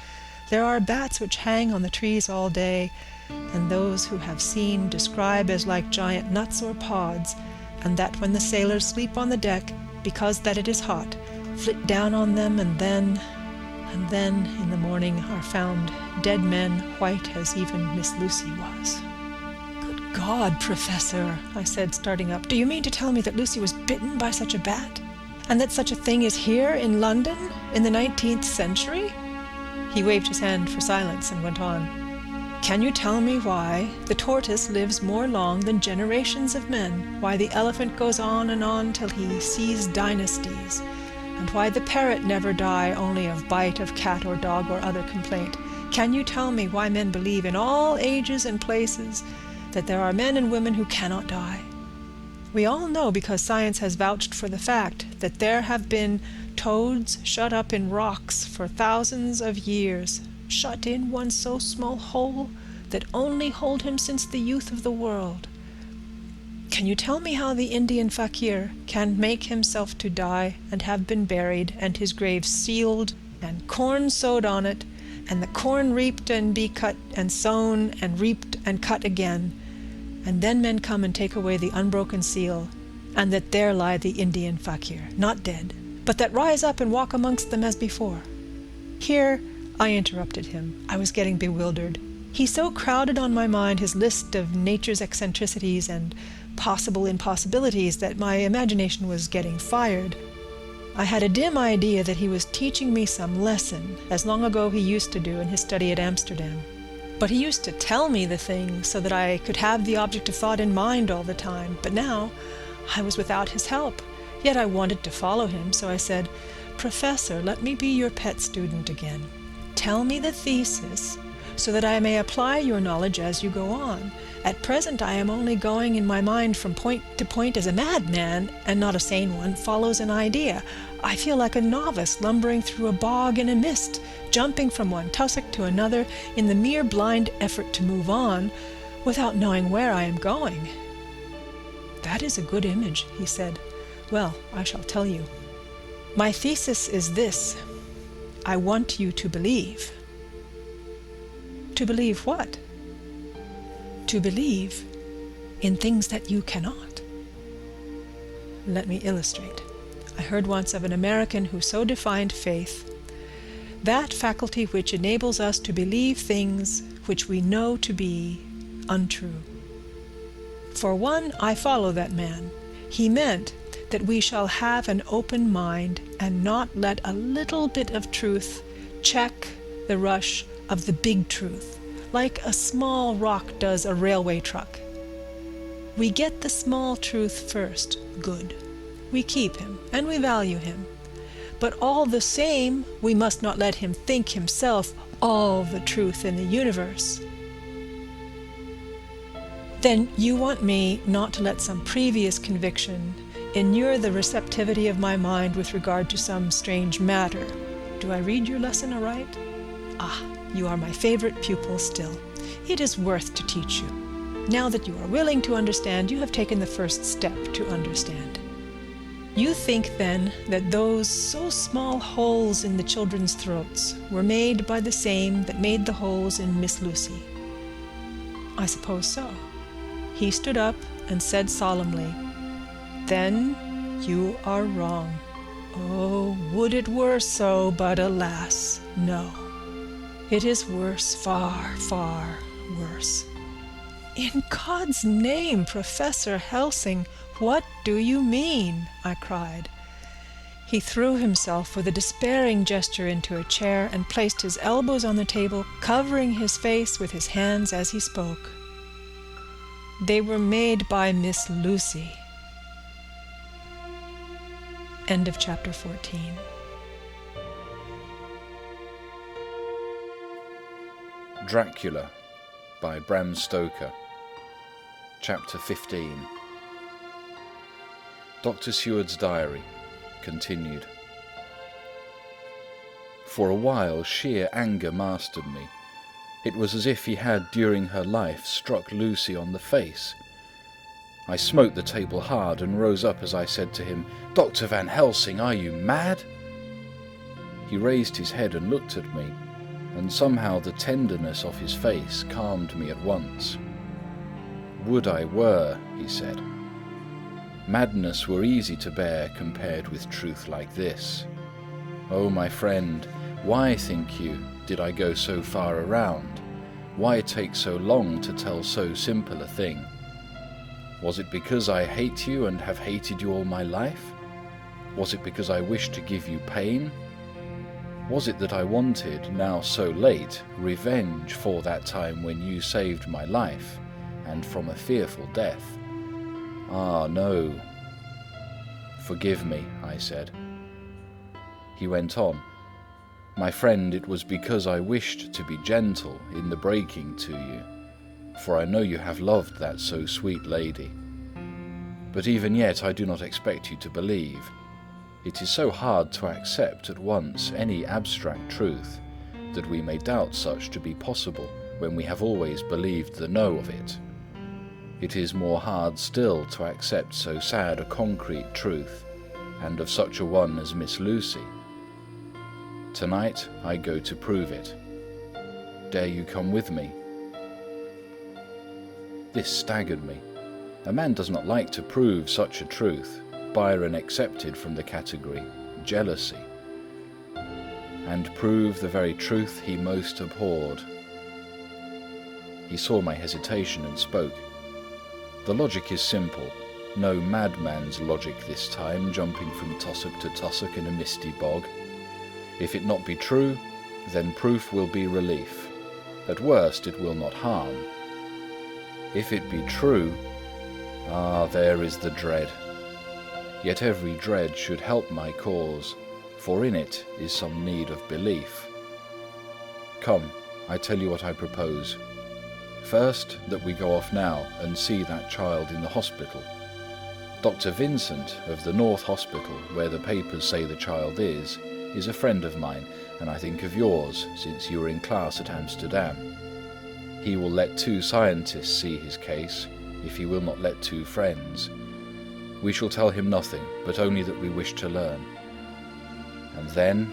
there are bats which hang on the trees all day, and those who have seen describe as like giant nuts or pods, and that when the sailors sleep on the deck, because that it is hot, flit down on them, and then in the morning are found dead men, white as even Miss Lucy was. Good God! God, Professor, I said, starting up. Do you mean to tell me that Lucy was bitten by such a bat? And that such a thing is here in London in the 19th century? He waved his hand for silence and went on. Can you tell me why the tortoise lives more long than generations of men, why the elephant goes on till he sees dynasties, and why the parrot never die only of bite of cat or dog or other complaint? Can you tell me why men believe in all ages and places that there are men and women who cannot die? We all know, because science has vouched for the fact, that there have been toads shut up in rocks for thousands of years, shut in one so small hole that only hold him since the youth of the world. Can you tell me how the Indian fakir can make himself to die and have been buried, and his grave sealed, and corn sowed on it, and the corn reaped and be cut and sown and reaped and cut again, and then men come and take away the unbroken seal, and that there lie the Indian fakir, not dead, but that rise up and walk amongst them as before? Here I interrupted him. I was getting bewildered. He so crowded on my mind his list of nature's eccentricities and possible impossibilities that my imagination was getting fired. I had a dim idea that he was teaching me some lesson, as long ago he used to do in his study at Amsterdam. But he used to tell me the thing so that I could have the object of thought in mind all the time. But now I was without his help, yet I wanted to follow him, so I said, Professor, let me be your pet student again. Tell me the thesis, so that I may apply your knowledge as you go on. At present I am only going in my mind from point to point as a madman, and not a sane one, follows an idea. I feel like a novice lumbering through a bog in a mist, jumping from one tussock to another in the mere blind effort to move on, without knowing where I am going. That is a good image, he said. Well, I shall tell you. My thesis is this. I want you to believe. To believe what? To believe in things that you cannot. Let me illustrate. I heard once of an American who so defined faith: that faculty which enables us to believe things which we know to be untrue. For one, I follow that man. He meant that we shall have an open mind and not let a little bit of truth check the rush of the big truth, like a small rock does a railway truck. We get the small truth first, good. We keep him, and we value him. But all the same, we must not let him think himself all the truth in the universe. Then you want me not to let some previous conviction inure the receptivity of my mind with regard to some strange matter. Do I read your lesson aright? Ah, you are my favorite pupil still. It is worth to teach you. Now that you are willing to understand, you have taken the first step to understand. You think then that those so small holes in the children's throats were made by the same that made the holes in Miss Lucy. I suppose so. He stood up and said solemnly, Then you are wrong. Oh, would it were so, but alas, no. It is worse, far, far worse. In God's name, Professor Helsing, what do you mean? I cried. He threw himself with a despairing gesture into a chair and placed his elbows on the table, covering his face with his hands as he spoke. They were made by Miss Lucy. End of chapter 14. Dracula by Bram Stoker. Chapter 15. Dr. Seward's diary continued. For a while sheer anger mastered me. It was as if he had, during her life, struck Lucy on the face. I smote the table hard and rose up as I said to him, "Dr. Van Helsing, are you mad?" He raised his head and looked at me, and somehow the tenderness of his face calmed me at once. "Would I were," he said. "Madness were easy to bear compared with truth like this. Oh, my friend, why, think you, did I go so far around? Why take so long to tell so simple a thing? Was it because I hate you and have hated you all my life? Was it because I wished to give you pain? Was it that I wanted, now so late, revenge for that time when you saved my life, and from a fearful death? Ah, no. Forgive me, I said. He went on. My friend, it was because I wished to be gentle in the breaking to you, for I know you have loved that so sweet lady. But even yet I do not expect you to believe. It is so hard to accept at once any abstract truth that we may doubt such to be possible when we have always believed the no of it. It is more hard still to accept so sad a concrete truth, and of such a one as Miss Lucy. Tonight I go to prove it. Dare you come with me? This staggered me. A man does not like to prove such a truth, Byron accepted from the category jealousy, and prove the very truth he most abhorred. He saw my hesitation and spoke. The logic is simple, no madman's logic this time, jumping from tussock to tussock in a misty bog. If it not be true, then proof will be relief. At worst it will not harm. If it be true, there is the dread. Yet every dread should help my cause, for in it is some need of belief. Come, I tell you what I propose. First, that we go off now and see that child in the hospital. Dr. Vincent of the North Hospital, where the papers say the child is a friend of mine, and I think of yours, since you were in class at Amsterdam. He will let 2 scientists see his case, if he will not let 2 friends. We shall tell him nothing, but only that we wish to learn. And then...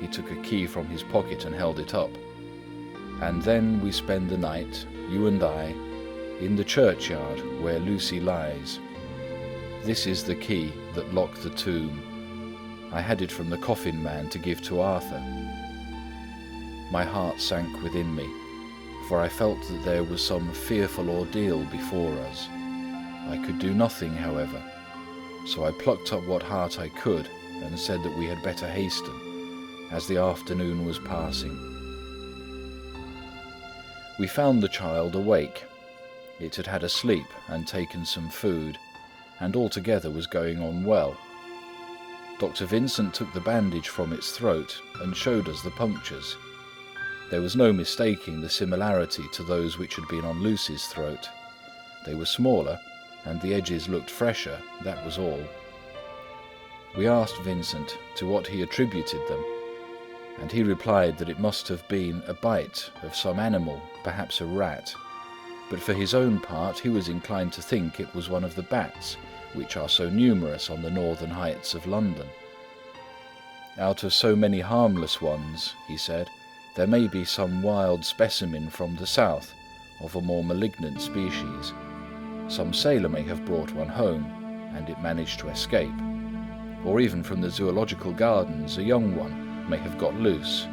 He took a key from his pocket and held it up. And then we spend the night, you and I, in the churchyard where Lucy lies. This is the key that locked the tomb. I had it from the coffin man to give to Arthur. My heart sank within me, for I felt that there was some fearful ordeal before us. I could do nothing, however, so I plucked up what heart I could and said that we had better hasten, as the afternoon was passing. We found the child awake. It had had a sleep and taken some food, and altogether was going on well. Dr. Vincent took the bandage from its throat and showed us the punctures. There was no mistaking the similarity to those which had been on Lucy's throat. They were smaller, and the edges looked fresher, that was all. We asked Vincent to what he attributed them, and he replied that it must have been a bite of some animal, perhaps a rat, but for his own part he was inclined to think it was one of the bats, which are so numerous on the northern heights of London. Out of so many harmless ones, he said, there may be some wild specimen from the south, of a more malignant species. Some sailor may have brought one home, and it managed to escape. Or even from the zoological gardens, a young one may have got loose,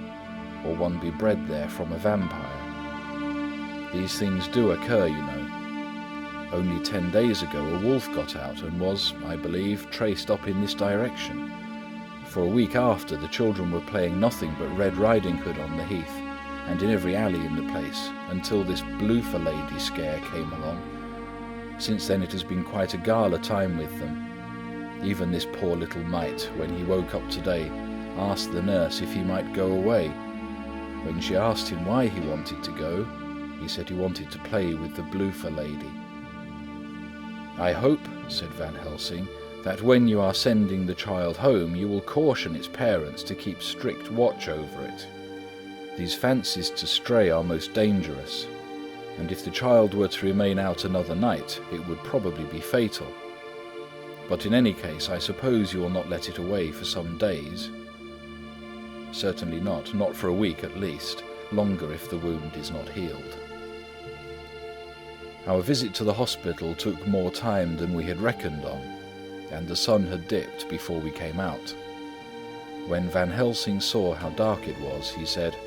or one be bred there from a vampire. These things do occur, you know. Only 10 days ago a wolf got out and was, I believe, traced up in this direction. For a week after, the children were playing nothing but Red Riding Hood on the heath, and in every alley in the place, until this blue-for-lady scare came along. Since then it has been quite a gala time with them. Even this poor little mite, when he woke up today, asked the nurse if he might go away. When she asked him why he wanted to go, he said he wanted to play with the blue-for-lady. I hope, said Van Helsing, that when you are sending the child home you will caution its parents to keep strict watch over it. These fancies to stray are most dangerous, and if the child were to remain out another night it would probably be fatal. But in any case I suppose you will not let it away for some days. Certainly not for a week at least, longer if the wound is not healed. Our visit to the hospital took more time than we had reckoned on, and the sun had dipped before we came out. When Van Helsing saw how dark it was, he said,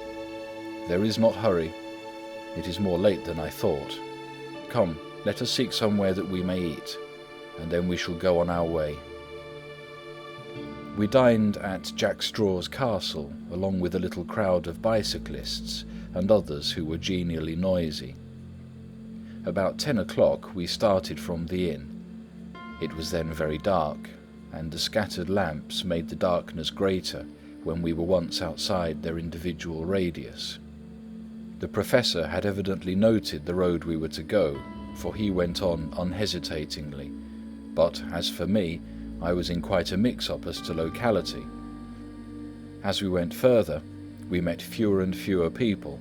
"There is not hurry. It is more late than I thought. Come, let us seek somewhere that we may eat, and then we shall go on our way." We dined at Jack Straw's castle, along with a little crowd of bicyclists and others who were genially noisy. About 10 o'clock we started from the inn. It was then very dark, and the scattered lamps made the darkness greater when we were once outside their individual radius. The professor had evidently noted the road we were to go, for he went on unhesitatingly, but as for me, I was in quite a mix-up as to locality. As we went further, we met fewer and fewer people,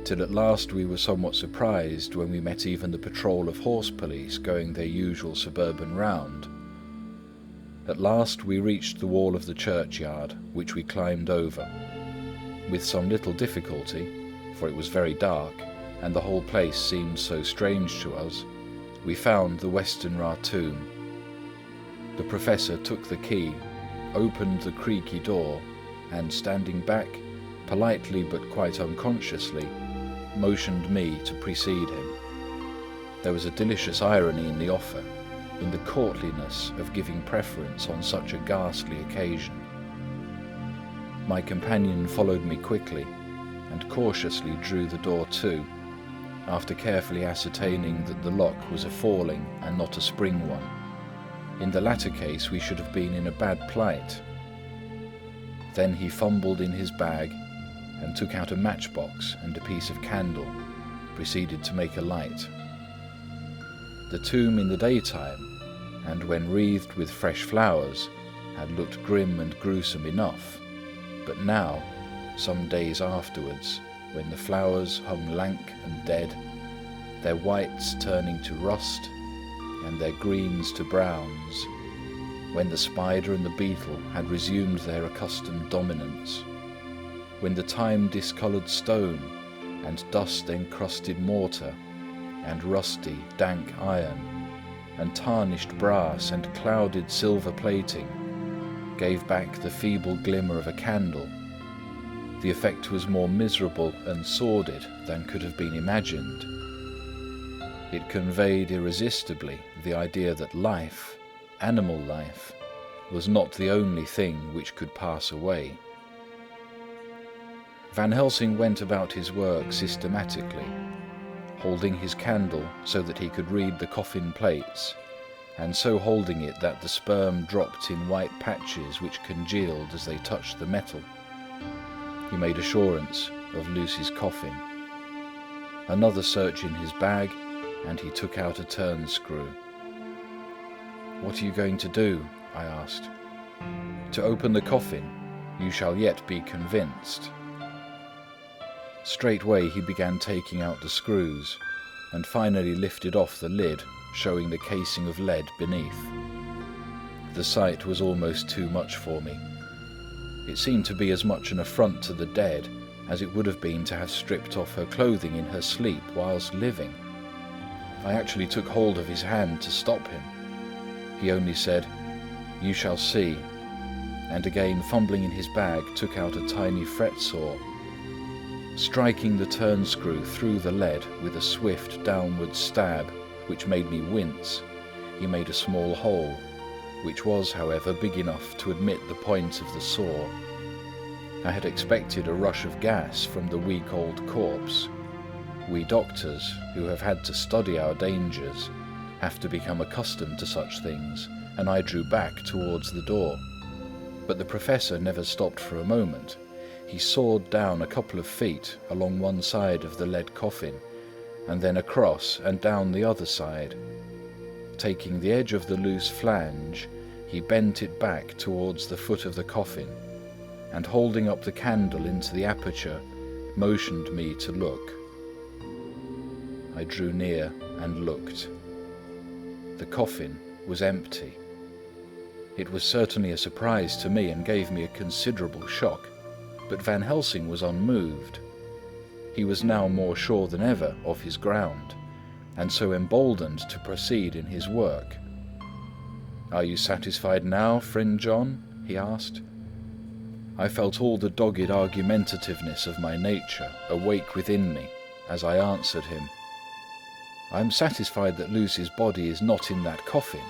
till at last we were somewhat surprised when we met even the patrol of horse police going their usual suburban round. At last we reached the wall of the churchyard, which we climbed over. With some little difficulty, for it was very dark, and the whole place seemed so strange to us, we found the Westenra tomb. The professor took the key, opened the creaky door, and standing back, politely but quite unconsciously, motioned me to precede him. There was a delicious irony in the offer, in the courtliness of giving preference on such a ghastly occasion. My companion followed me quickly, and cautiously drew the door to, after carefully ascertaining that the lock was a falling and not a spring one. In the latter case we should have been in a bad plight. Then he fumbled in his bag and took out a matchbox and a piece of candle, proceeded to make a light. The tomb in the daytime, and when wreathed with fresh flowers, had looked grim and gruesome enough, but now, some days afterwards, when the flowers hung lank and dead, their whites turning to rust, and their greens to browns, when the spider and the beetle had resumed their accustomed dominance, when the time-discoloured stone and dust-encrusted mortar and rusty, dank iron and tarnished brass and clouded silver plating gave back the feeble glimmer of a candle, the effect was more miserable and sordid than could have been imagined. It conveyed irresistibly the idea that life, animal life, was not the only thing which could pass away. Van Helsing went about his work systematically, holding his candle so that he could read the coffin plates, and so holding it that the sperm dropped in white patches which congealed as they touched the metal. He made assurance of Lucy's coffin. Another search in his bag, and he took out a turn screw. "What are you going to do?" I asked. "To open the coffin, you shall yet be convinced." Straightway he began taking out the screws, and finally lifted off the lid, showing the casing of lead beneath. The sight was almost too much for me. It seemed to be as much an affront to the dead as it would have been to have stripped off her clothing in her sleep whilst living. I actually took hold of his hand to stop him. He only said, "You shall see," and again fumbling in his bag took out a tiny fret saw. Striking the turn screw through the lead with a swift downward stab which made me wince, he made a small hole, which was, however, big enough to admit the point of the saw. I had expected a rush of gas from the weak old corpse. We doctors, who have had to study our dangers, have to become accustomed to such things, and I drew back towards the door. But the professor never stopped for a moment. He soared down a couple of feet along one side of the lead coffin, and then across and down the other side. Taking the edge of the loose flange, he bent it back towards the foot of the coffin, and holding up the candle into the aperture, motioned me to look. I drew near and looked. The coffin was empty. It was certainly a surprise to me and gave me a considerable shock, but Van Helsing was unmoved. He was now more sure than ever of his ground, and so emboldened to proceed in his work. "Are you satisfied now, friend John?" he asked. I felt all the dogged argumentativeness of my nature awake within me, as I answered him. "I'm satisfied that Lucy's body is not in that coffin,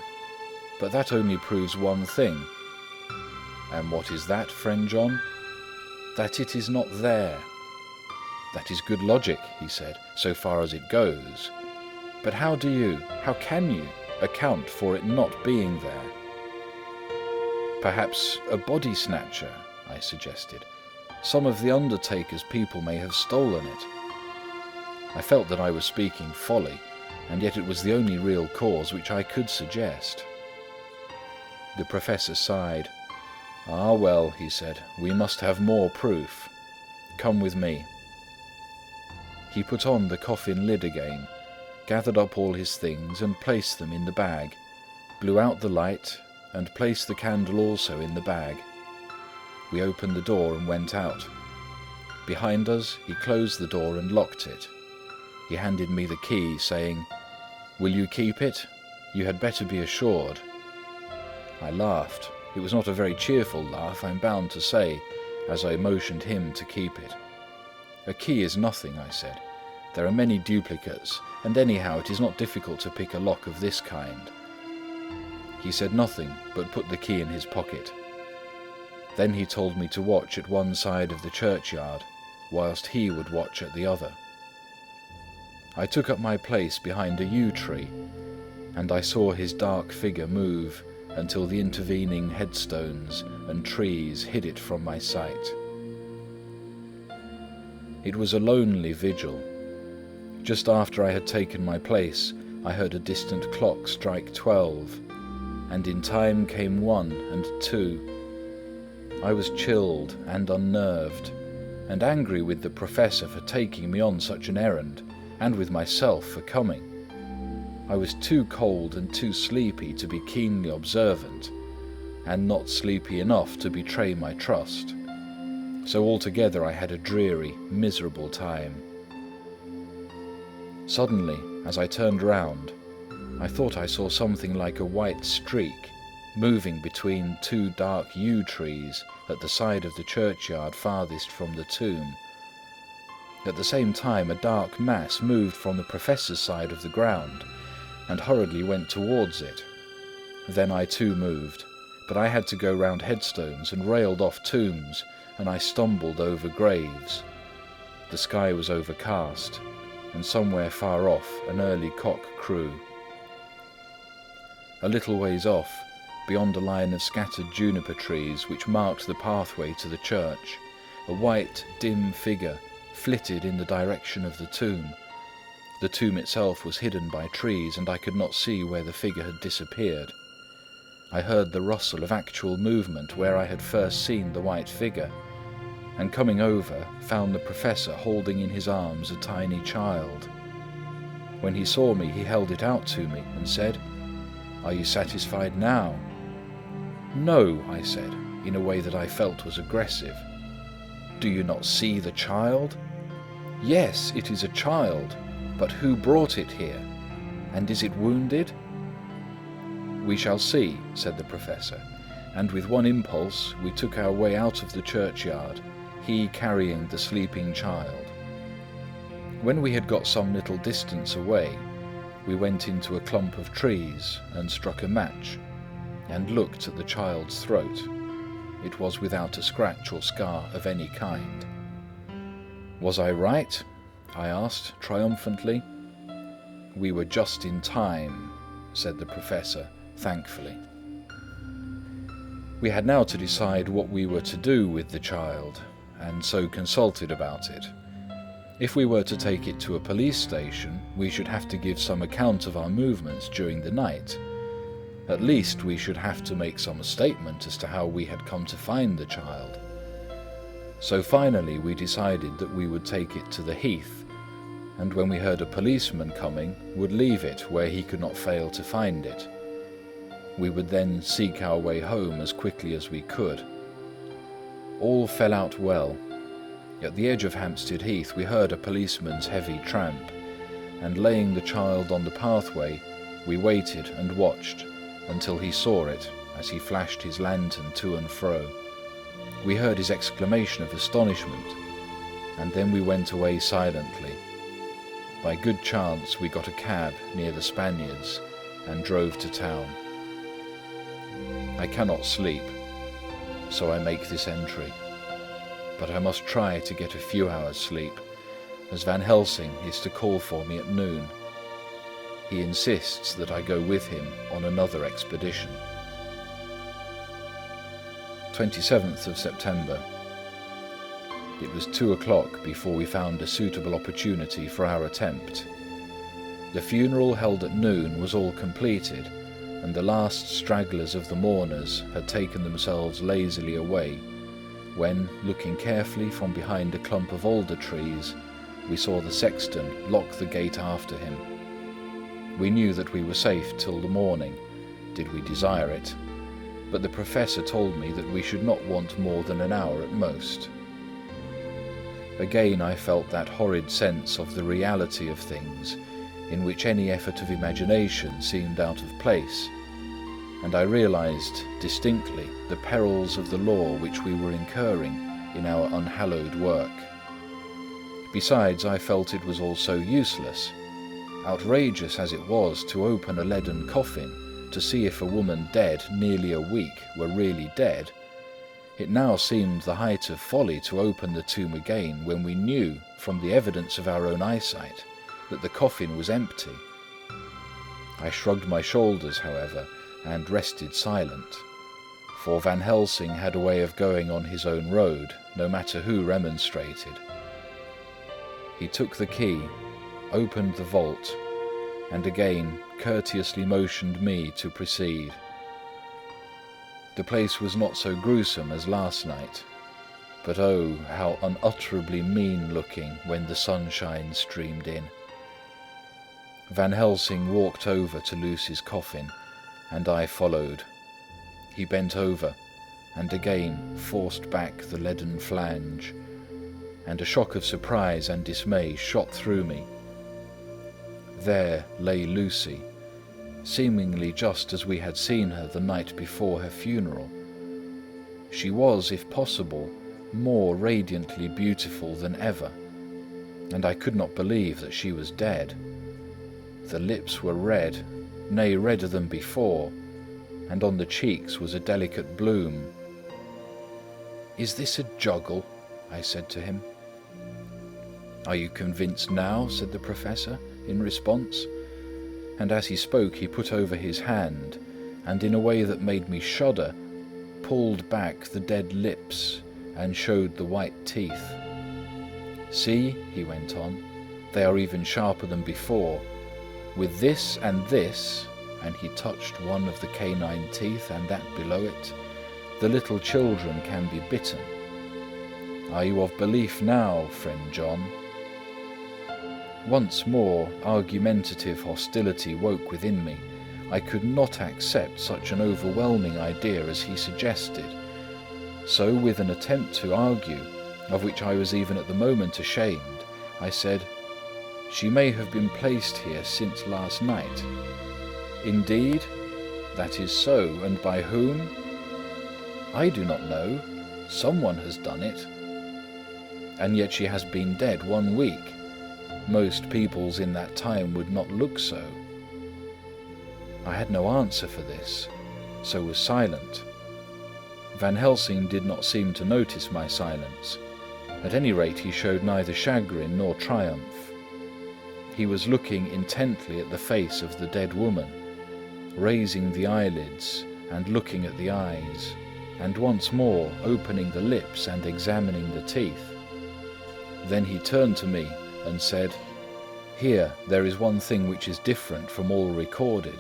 but that only proves one thing." "And what is that, friend John?" "That it is not there." "That is good logic," he said, "so far as it goes. But how can you, account for it not being there?" "Perhaps a body snatcher," I suggested. "Some of the undertaker's people may have stolen it." I felt that I was speaking folly, and yet it was the only real cause which I could suggest. The professor sighed. "Ah well," he said, "we must have more proof. Come with me." He put on the coffin lid again, gathered up all his things and placed them in the bag, blew out the light and placed the candle also in the bag. We opened the door and went out. Behind us, he closed the door and locked it. He handed me the key, saying, "Will you keep it? You had better be assured." I laughed. It was not a very cheerful laugh, I'm bound to say, as I motioned him to keep it. "A key is nothing," I said. "There are many duplicates, and anyhow it is not difficult to pick a lock of this kind." He said nothing, but put the key in his pocket. Then he told me to watch at one side of the churchyard, whilst he would watch at the other. I took up my place behind a yew tree, and I saw his dark figure move until the intervening headstones and trees hid it from my sight. It was a lonely vigil. Just after I had taken my place, I heard a distant clock strike 12, and in time came 1 and 2. I was chilled and unnerved, and angry with the professor for taking me on such an errand, and with myself for coming. I was too cold and too sleepy to be keenly observant, and not sleepy enough to betray my trust. So altogether I had a dreary, miserable time. Suddenly, as I turned round, I thought I saw something like a white streak moving between 2 dark yew trees at the side of the churchyard farthest from the tomb. At the same time, a dark mass moved from the professor's side of the ground and hurriedly went towards it. Then I too moved, but I had to go round headstones and railed off tombs, and I stumbled over graves. The sky was overcast, and somewhere far off an early cock crew. A little ways off, beyond a line of scattered juniper trees which marked the pathway to the church, a white, dim figure flitted in the direction of the tomb. The tomb itself was hidden by trees, and I could not see where the figure had disappeared. I heard the rustle of actual movement where I had first seen the white figure, and coming over, found the professor holding in his arms a tiny child. When he saw me, he held it out to me and said, "Are you satisfied now?" "No," I said, in a way that I felt was aggressive. "Do you not see the child?" "Yes, it is a child, but who brought it here? And is it wounded?" "We shall see," said the professor, and with one impulse we took our way out of the churchyard, he carrying the sleeping child. When we had got some little distance away, we went into a clump of trees and struck a match, and looked at the child's throat. It was without a scratch or scar of any kind. "Was I right?" I asked triumphantly. "We were just in time," said the professor, thankfully. We had now to decide what we were to do with the child, and so consulted about it. If we were to take it to a police station, we should have to give some account of our movements during the night. At least we should have to make some statement as to how we had come to find the child. So finally we decided that we would take it to the heath, and when we heard a policeman coming, would leave it where he could not fail to find it. We would then seek our way home as quickly as we could. All fell out well. At the edge of Hampstead Heath we heard a policeman's heavy tramp, and laying the child on the pathway, we waited and watched until he saw it as he flashed his lantern to and fro. We heard his exclamation of astonishment, and then we went away silently, By good chance we got a cab near the Spaniards and drove to town. I cannot sleep, so I make this entry, but I must try to get a few hours sleep, as Van Helsing is to call for me at noon. He insists that I go with him on another expedition. 27th of September. It was 2 o'clock before we found a suitable opportunity for our attempt. The funeral held at noon was all completed, and the last stragglers of the mourners had taken themselves lazily away, when, looking carefully from behind a clump of alder trees, we saw the sexton lock the gate after him. We knew that we were safe till the morning, did we desire it, but the professor told me that we should not want more than an hour at most. Again I felt that horrid sense of the reality of things, in which any effort of imagination seemed out of place, and I realized distinctly the perils of the law which we were incurring in our unhallowed work. Besides, I felt it was all so useless. Outrageous as it was to open a leaden coffin to see if a woman dead nearly a week were really dead, it now seemed the height of folly to open the tomb again when we knew, from the evidence of our own eyesight, that the coffin was empty. I shrugged my shoulders, however, and rested silent, for Van Helsing had a way of going on his own road, no matter who remonstrated. He took the key, opened the vault, and again courteously motioned me to proceed. The place was not so gruesome as last night, but oh, how unutterably mean-looking when the sunshine streamed in. Van Helsing walked over to Lucy's coffin, and I followed. He bent over, and again forced back the leaden flange, and a shock of surprise and dismay shot through me. There lay Lucy, seemingly just as we had seen her the night before her funeral. She was, if possible, more radiantly beautiful than ever, and I could not believe that she was dead. The lips were red, nay, redder than before, and on the cheeks was a delicate bloom. "Is this a juggle?" I said to him. "Are you convinced now?" said the professor in response, and as he spoke he put over his hand, and in a way that made me shudder, pulled back the dead lips and showed the white teeth. "See," he went on, "they are even sharper than before. With this, and he touched one of the canine teeth and that below it, the little children can be bitten. Are you of belief now, friend John?" Once more argumentative hostility woke within me. I could not accept such an overwhelming idea as he suggested. So, with an attempt to argue, of which I was even at the moment ashamed, I said, "She may have been placed here since last night." "Indeed? That is so, and by whom?" "I do not know. Someone has done it." "And yet she has been dead 1 week. Most peoples in that time would not look so." I had no answer for this, so was silent. Van Helsing did not seem to notice my silence. At any rate, he showed neither chagrin nor triumph. He was looking intently at the face of the dead woman, raising the eyelids and looking at the eyes, and once more opening the lips and examining the teeth. Then he turned to me and said, "Here there is one thing which is different from all recorded.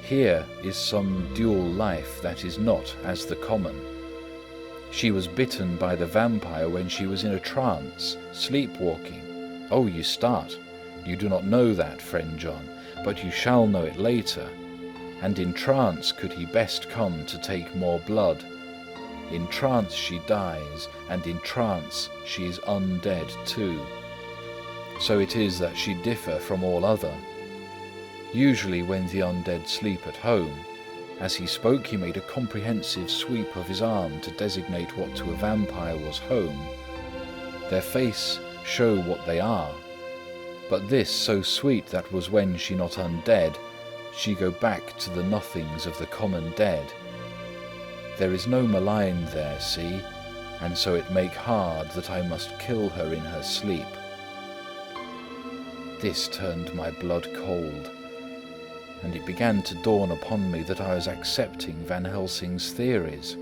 Here is some dual life that is not as the common. She was bitten by the vampire when she was in a trance, sleepwalking. Oh, you start. You do not know that, friend John, but you shall know it later. And in trance could he best come to take more blood. In trance she dies, and in trance she is undead too. So it is that she differ from all other. Usually when the undead sleep at home," as he spoke he made a comprehensive sweep of his arm to designate what to a vampire was home, "their face show what they are. But this so sweet that was when she not undead, she go back to the nothings of the common dead. There is no malign there, see, and so it make hard that I must kill her in her sleep. This turned my blood cold, and it began to dawn upon me that I was accepting Van Helsing's theories.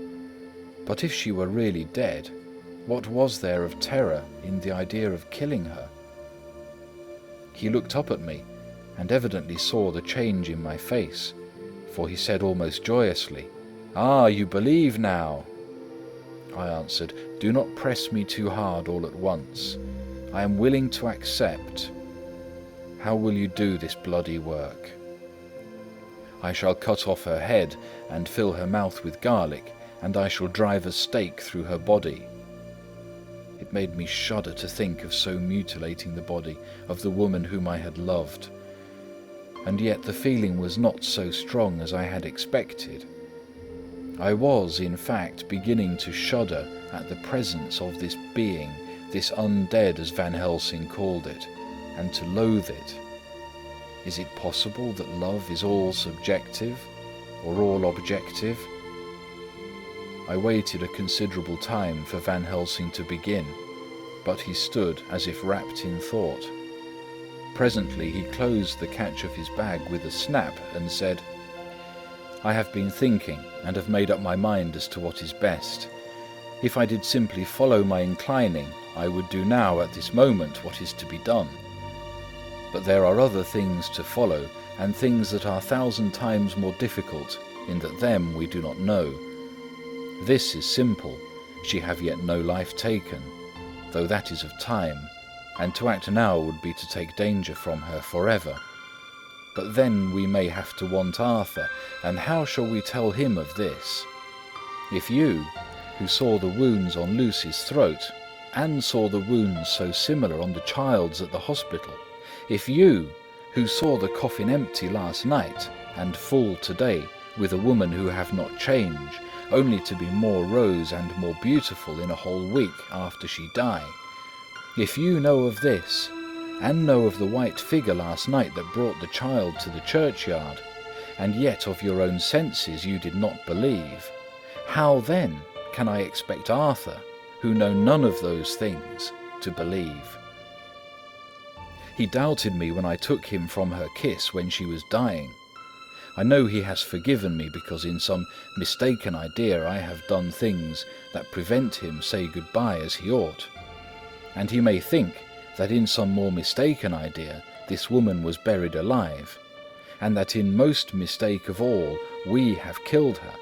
But if she were really dead, what was there of terror in the idea of killing her? He looked up at me, and evidently saw the change in my face, for he said almost joyously, "Ah, you believe now!" I answered, "Do not press me too hard all at once. I am willing to accept. How will you do this bloody work?" "I shall cut off her head and fill her mouth with garlic, and I shall drive a stake through her body." It made me shudder to think of so mutilating the body of the woman whom I had loved. And yet the feeling was not so strong as I had expected. I was, in fact, beginning to shudder at the presence of this being, this undead as Van Helsing called it, and to loathe it. Is it possible that love is all subjective, or all objective? I waited a considerable time for Van Helsing to begin, but he stood as if wrapped in thought. Presently he closed the catch of his bag with a snap and said, "I have been thinking and have made up my mind as to what is best. If I did simply follow my inclining, I would do now at this moment what is to be done. But there are other things to follow, and things that are 1,000 times more difficult, in that them we do not know. This is simple, she have yet no life taken, though that is of time, and to act now would be to take danger from her forever. But then we may have to want Arthur, and how shall we tell him of this? If you, who saw the wounds on Lucy's throat, and saw the wounds so similar on the child's at the hospital, if you, who saw the coffin empty last night, and full today, with a woman who have not changed, only to be more rose and more beautiful in a whole week after she die, if you know of this, and know of the white figure last night that brought the child to the churchyard, and yet of your own senses you did not believe, how then can I expect Arthur, who know none of those things, to believe? He doubted me when I took him from her kiss when she was dying. I know he has forgiven me because in some mistaken idea I have done things that prevent him say goodbye as he ought. And he may think that in some more mistaken idea this woman was buried alive, and that in most mistake of all we have killed her.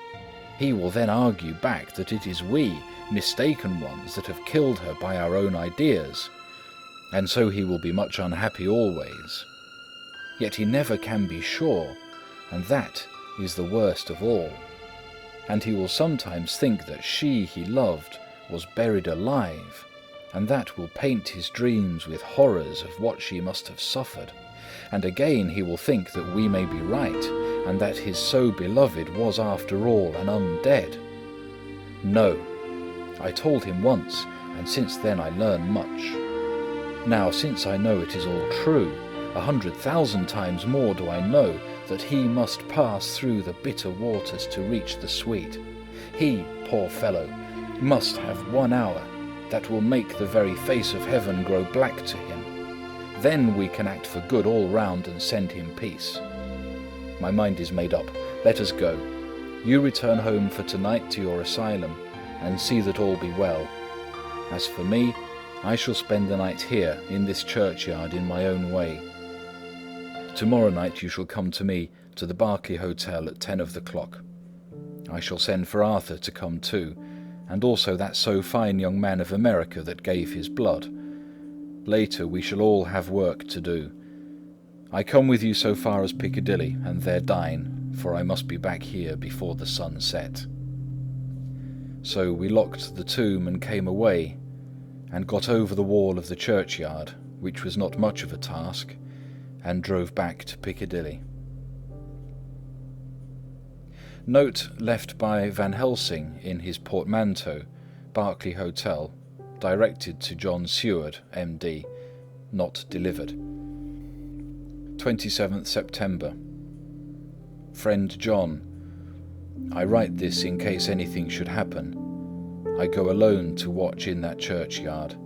He will then argue back that it is we, mistaken ones, that have killed her by our own ideas, and so he will be much unhappy always. Yet he never can be sure, and that is the worst of all. And he will sometimes think that she he loved was buried alive, and that will paint his dreams with horrors of what she must have suffered. And again he will think that we may be right, and that his so beloved was after all an undead. No, I told him once, and since then I learn much. Now, since I know it is all true, 100,000 times more do I know that he must pass through the bitter waters to reach the sweet. He, poor fellow, must have 1 hour that will make the very face of heaven grow black to him. Then we can act for good all round and send him peace. My mind is made up. Let us go. You return home for tonight to your asylum, and see that all be well. As for me, I shall spend the night here in this churchyard in my own way. Tomorrow night you shall come to me to the Berkeley Hotel at 10 of the clock. I shall send for Arthur to come too, and also that so fine young man of America that gave his blood. Later we shall all have work to do. I come with you so far as Piccadilly, and there dine, for I must be back here before the sun set. So we locked the tomb and came away, and got over the wall of the churchyard, which was not much of a task, and drove back to Piccadilly. Note left by Van Helsing in his portmanteau, Berkeley Hotel, directed to John Seward, M.D., not delivered. 27th September. Friend John, I write this in case anything should happen. I go alone to watch in that churchyard.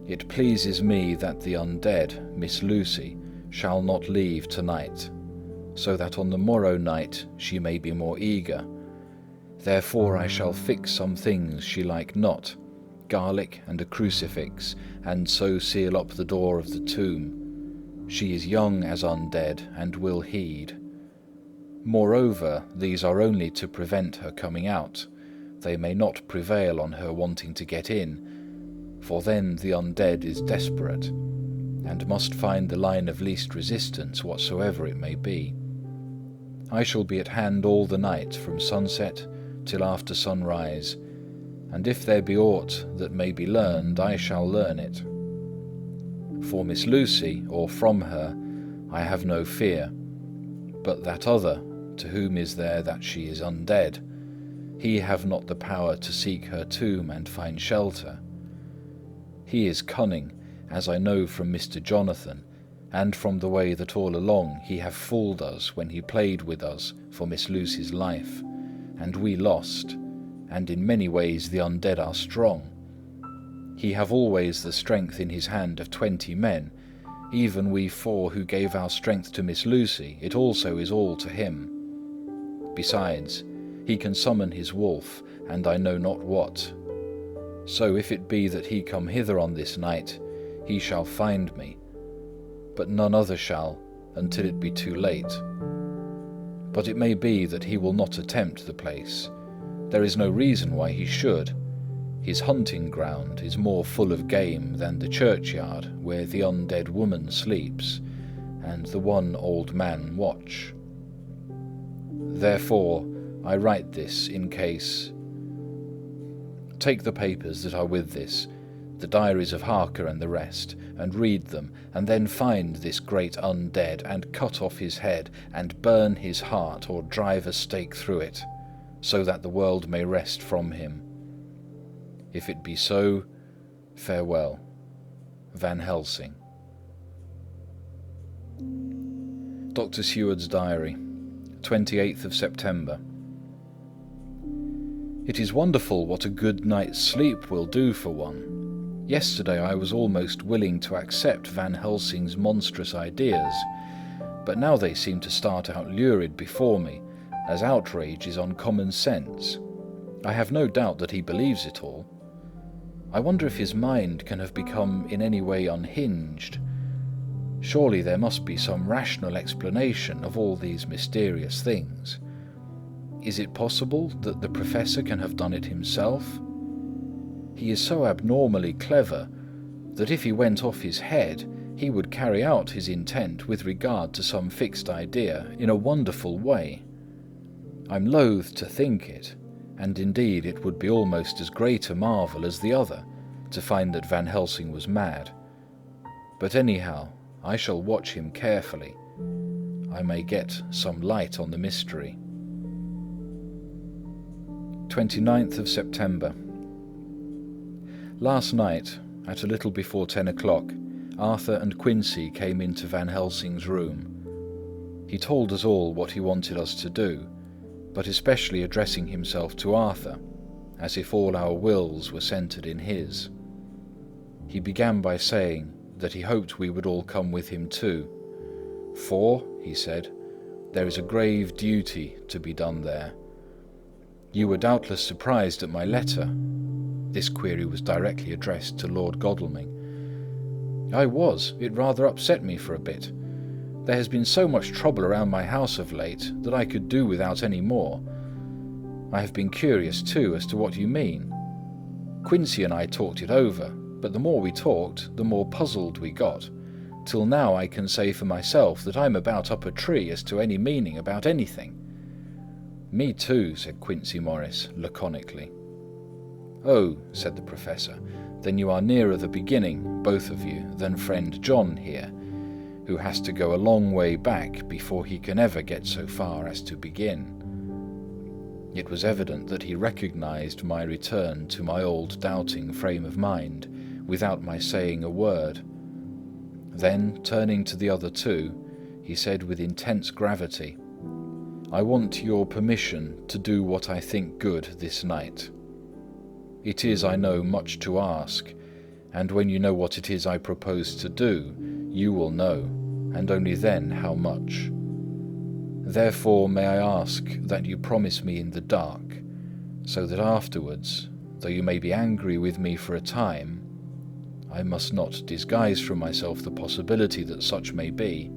It pleases me that the undead, Miss Lucy, shall not leave tonight, so that on the morrow night she may be more eager. Therefore I shall fix some things she like not, garlic and a crucifix, and so seal up the door of the tomb. She is young as undead, and will heed. Moreover, these are only to prevent her coming out. They may not prevail on her wanting to get in, for then the undead is desperate, and must find the line of least resistance whatsoever it may be. I shall be at hand all the night from sunset till after sunrise, and if there be aught that may be learned, I shall learn it. For Miss Lucy, or from her, I have no fear, but that other, to whom is there that she is undead, he have not the power to seek her tomb and find shelter. He is cunning, as I know from Mr. Jonathan, and from the way that all along he have fooled us when he played with us for Miss Lucy's life, and we lost, and in many ways the undead are strong. He have always the strength in his hand of 20 men, even we 4 who gave our strength to Miss Lucy, it also is all to him. Besides, he can summon his wolf, and I know not what. So if it be that he come hither on this night, he shall find me, but none other shall, until it be too late. But it may be that he will not attempt the place. There is no reason why he should. His hunting ground is more full of game than the churchyard where the undead woman sleeps, and the one old man watch. Therefore, I write this in case. Take the papers that are with this, the diaries of Harker and the rest, and read them, and then find this great undead, and cut off his head, and burn his heart, or drive a stake through it, so that the world may rest from him. If it be so, farewell. Van Helsing. Dr. Seward's Diary, 28th of September. It is wonderful what a good night's sleep will do for one. Yesterday I was almost willing to accept Van Helsing's monstrous ideas, but now they seem to start out lurid before me, as outrages on common sense. I have no doubt that he believes it all. I wonder if his mind can have become in any way unhinged. Surely there must be some rational explanation of all these mysterious things. Is it possible that the Professor can have done it himself? He is so abnormally clever that if he went off his head, he would carry out his intent with regard to some fixed idea in a wonderful way. I'm loath to think it, and indeed it would be almost as great a marvel as the other, to find that Van Helsing was mad. But anyhow, I shall watch him carefully. I may get some light on the mystery. 29th of September. Last night, at a little before 10 o'clock, Arthur and Quincy came into Van Helsing's room. He told us all what he wanted us to do, but especially addressing himself to Arthur, as if all our wills were centred in his. He began by saying that he hoped we would all come with him too. For, he said, there is a grave duty to be done there. You were doubtless surprised at my letter. This query was directly addressed to Lord Godalming. I was. It rather upset me for a bit. There has been so much trouble around my house of late that I could do without any more. I have been curious too as to what you mean. Quincy and I talked it over, but the more we talked, the more puzzled we got, till now I can say for myself that I'm about up a tree as to any meaning about anything. Me too, said Quincy Morris laconically. Oh, said the Professor, then you are nearer the beginning, both of you, than friend John here, who has to go a long way back before he can ever get so far as to begin. It was evident that he recognized my return to my old doubting frame of mind, without my saying a word. Then, turning to the other two, he said with intense gravity, "I want your permission to do what I think good this night. It is, I know, much to ask, and when you know what it is I propose to do, you will know, and only then how much. Therefore may I ask that you promise me in the dark, so that afterwards, though you may be angry with me for a time, I must not disguise from myself the possibility that such may be,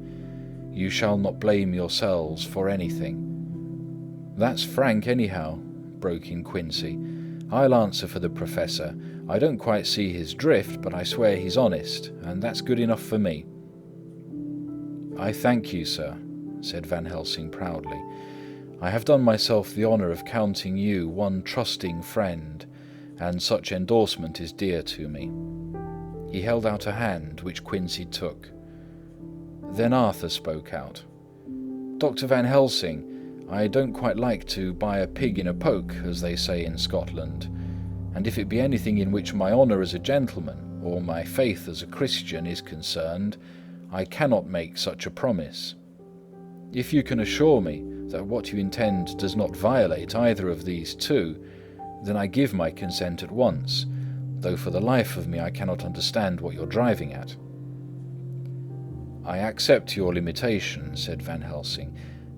you shall not blame yourselves for anything." "That's frank anyhow," broke in Quincy. "I'll answer for the Professor. I don't quite see his drift, but I swear he's honest, and that's good enough for me." "I thank you, sir," said Van Helsing proudly. "I have done myself the honour of counting you one trusting friend, and such endorsement is dear to me." He held out a hand, which Quincy took. Then Arthur spoke out. "Dr. Van Helsing, I don't quite like to buy a pig in a poke, as they say in Scotland, and if it be anything in which my honour as a gentleman, or my faith as a Christian, is concerned, I cannot make such a promise. If you can assure me that what you intend does not violate either of these two, then I give my consent at once, though for the life of me I cannot understand what you're driving at." "I accept your limitation," said Van Helsing,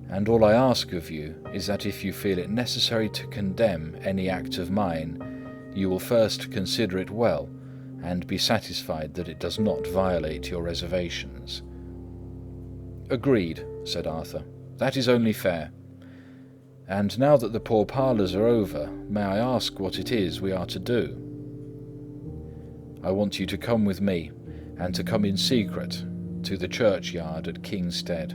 "and all I ask of you is that if you feel it necessary to condemn any act of mine, you will first consider it well, and be satisfied that it does not violate your reservations." "Agreed," said Arthur. "That is only fair. And now that the pourparlers are over, may I ask what it is we are to do?" "I want you to come with me, and to come in secret, to the churchyard at Kingstead."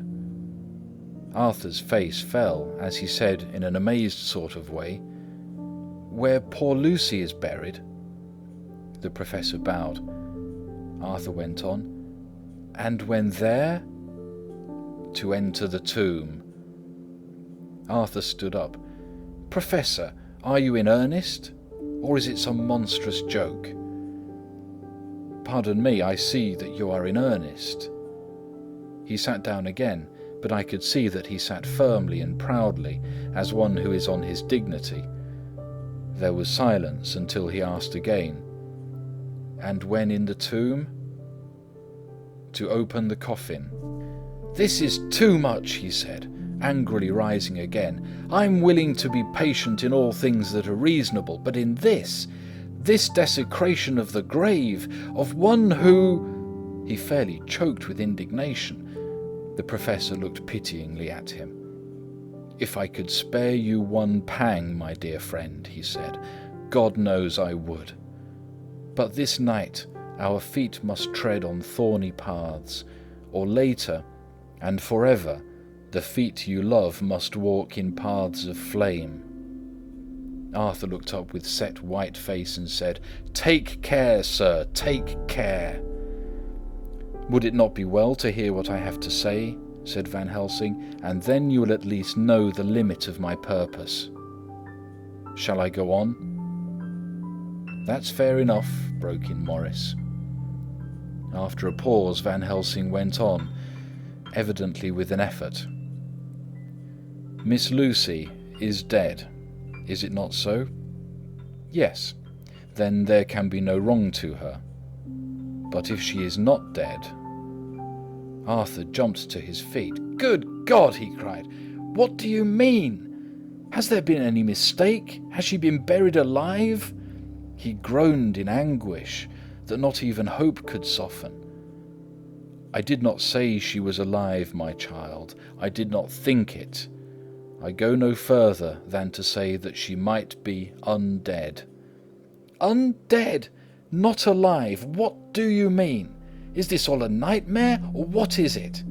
Arthur's face fell as he said in an amazed sort of way, "Where poor Lucy is buried?" The Professor bowed. Arthur went on, "And when there?" "To enter the tomb." Arthur stood up. "Professor, are you in earnest? Or is it some monstrous joke?" "Pardon me, I see that you are in earnest." He sat down again, but I could see that he sat firmly and proudly, as one who is on his dignity. There was silence until he asked again, "And when in the tomb?" "To open the coffin." "This is too much," he said, angrily rising again. "I'm willing to be patient in all things that are reasonable, but in this desecration of the grave, of one who—" He fairly choked with indignation. The Professor looked pityingly at him. "If I could spare you one pang, my dear friend," he said, "God knows I would. But this night our feet must tread on thorny paths, or later, and forever, the feet you love must walk in paths of flame." Arthur looked up with set white face and said, "Take care, sir, take care." "Would it not be well to hear what I have to say?" said Van Helsing, "and then you will at least know the limit of my purpose. Shall I go on?" "That's fair enough," broke in Morris. After a pause, Van Helsing went on, evidently with an effort. "Miss Lucy is dead, is it not so?" "Yes." "Then there can be no wrong to her. But if she is not dead—" Arthur jumped to his feet. "Good God!" he cried. "What do you mean? Has there been any mistake? Has she been buried alive?" He groaned in anguish that not even hope could soften. "I did not say she was alive, my child. I did not think it. I go no further than to say that she might be undead." "Undead? Not alive? What do you mean? Is this all a nightmare, or what is it?"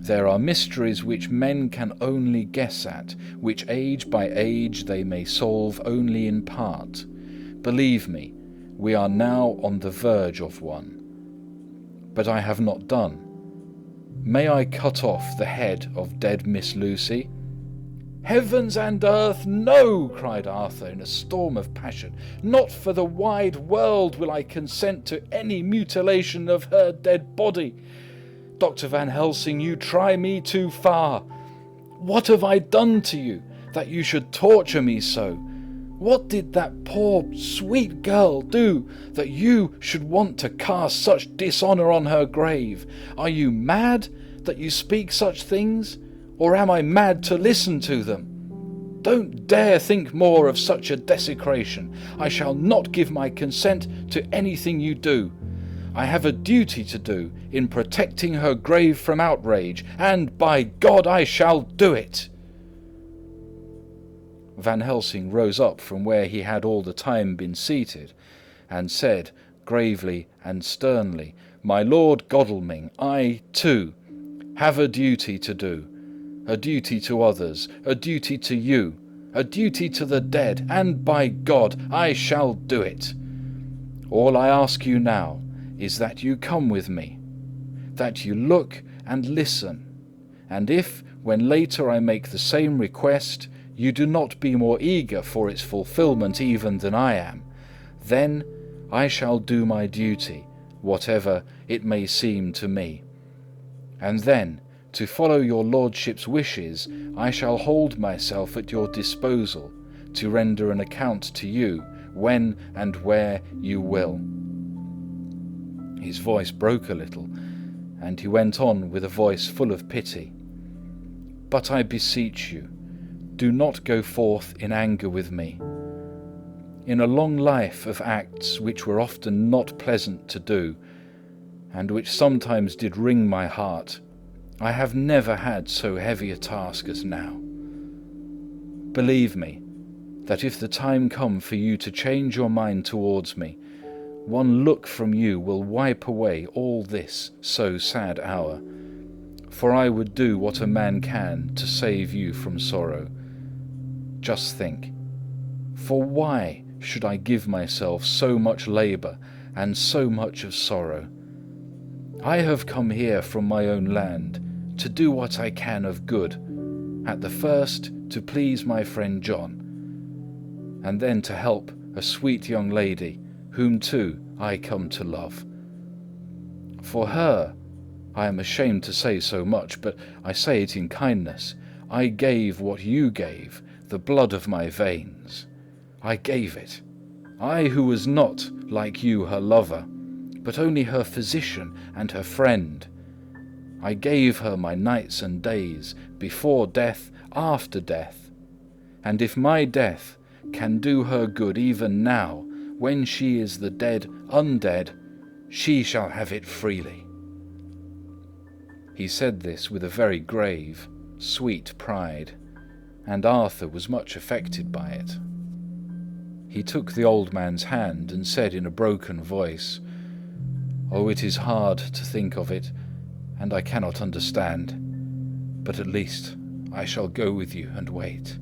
"There are mysteries which men can only guess at, which age by age they may solve only in part. Believe me, we are now on the verge of one. But I have not done. May I cut off the head of dead Miss Lucy?" "Heavens and earth, no!" cried Arthur in a storm of passion. "Not for the wide world will I consent to any mutilation of her dead body. Dr. Van Helsing, you try me too far. What have I done to you, that you should torture me so? What did that poor, sweet girl do, that you should want to cast such dishonour on her grave? Are you mad, that you speak such things? Or am I mad to listen to them? Don't dare think more of such a desecration. I shall not give my consent to anything you do. I have a duty to do in protecting her grave from outrage, and by God I shall do it." Van Helsing rose up from where he had all the time been seated, and said, gravely and sternly, "My Lord Godalming, I, too, have a duty to do, a duty to others, a duty to you, a duty to the dead, and by God I shall do it. All I ask you now is that you come with me, that you look and listen, and if, when later I make the same request, you do not be more eager for its fulfilment even than I am, then I shall do my duty, whatever it may seem to me. And then, to follow your lordship's wishes, I shall hold myself at your disposal, to render an account to you when and where you will." His voice broke a little, and he went on with a voice full of pity. "But I beseech you, do not go forth in anger with me. In a long life of acts which were often not pleasant to do, and which sometimes did wring my heart, I have never had so heavy a task as now. Believe me, that if the time come for you to change your mind towards me, one look from you will wipe away all this so sad hour, for I would do what a man can to save you from sorrow. Just think, for why should I give myself so much labour and so much of sorrow? I have come here from my own land to do what I can of good, at the first to please my friend John, and then to help a sweet young lady whom too I come to love. For her, I am ashamed to say so much, but I say it in kindness, I gave what you gave, the blood of my veins. I gave it. I who was not, like you, her lover, but only her physician and her friend. I gave her my nights and days, before death, after death. And if my death can do her good even now, when she is the dead undead, she shall have it freely." He said this with a very grave, sweet pride, and Arthur was much affected by it. He took the old man's hand and said in a broken voice, "Oh, it is hard to think of it, and I cannot understand, but at least I shall go with you and wait."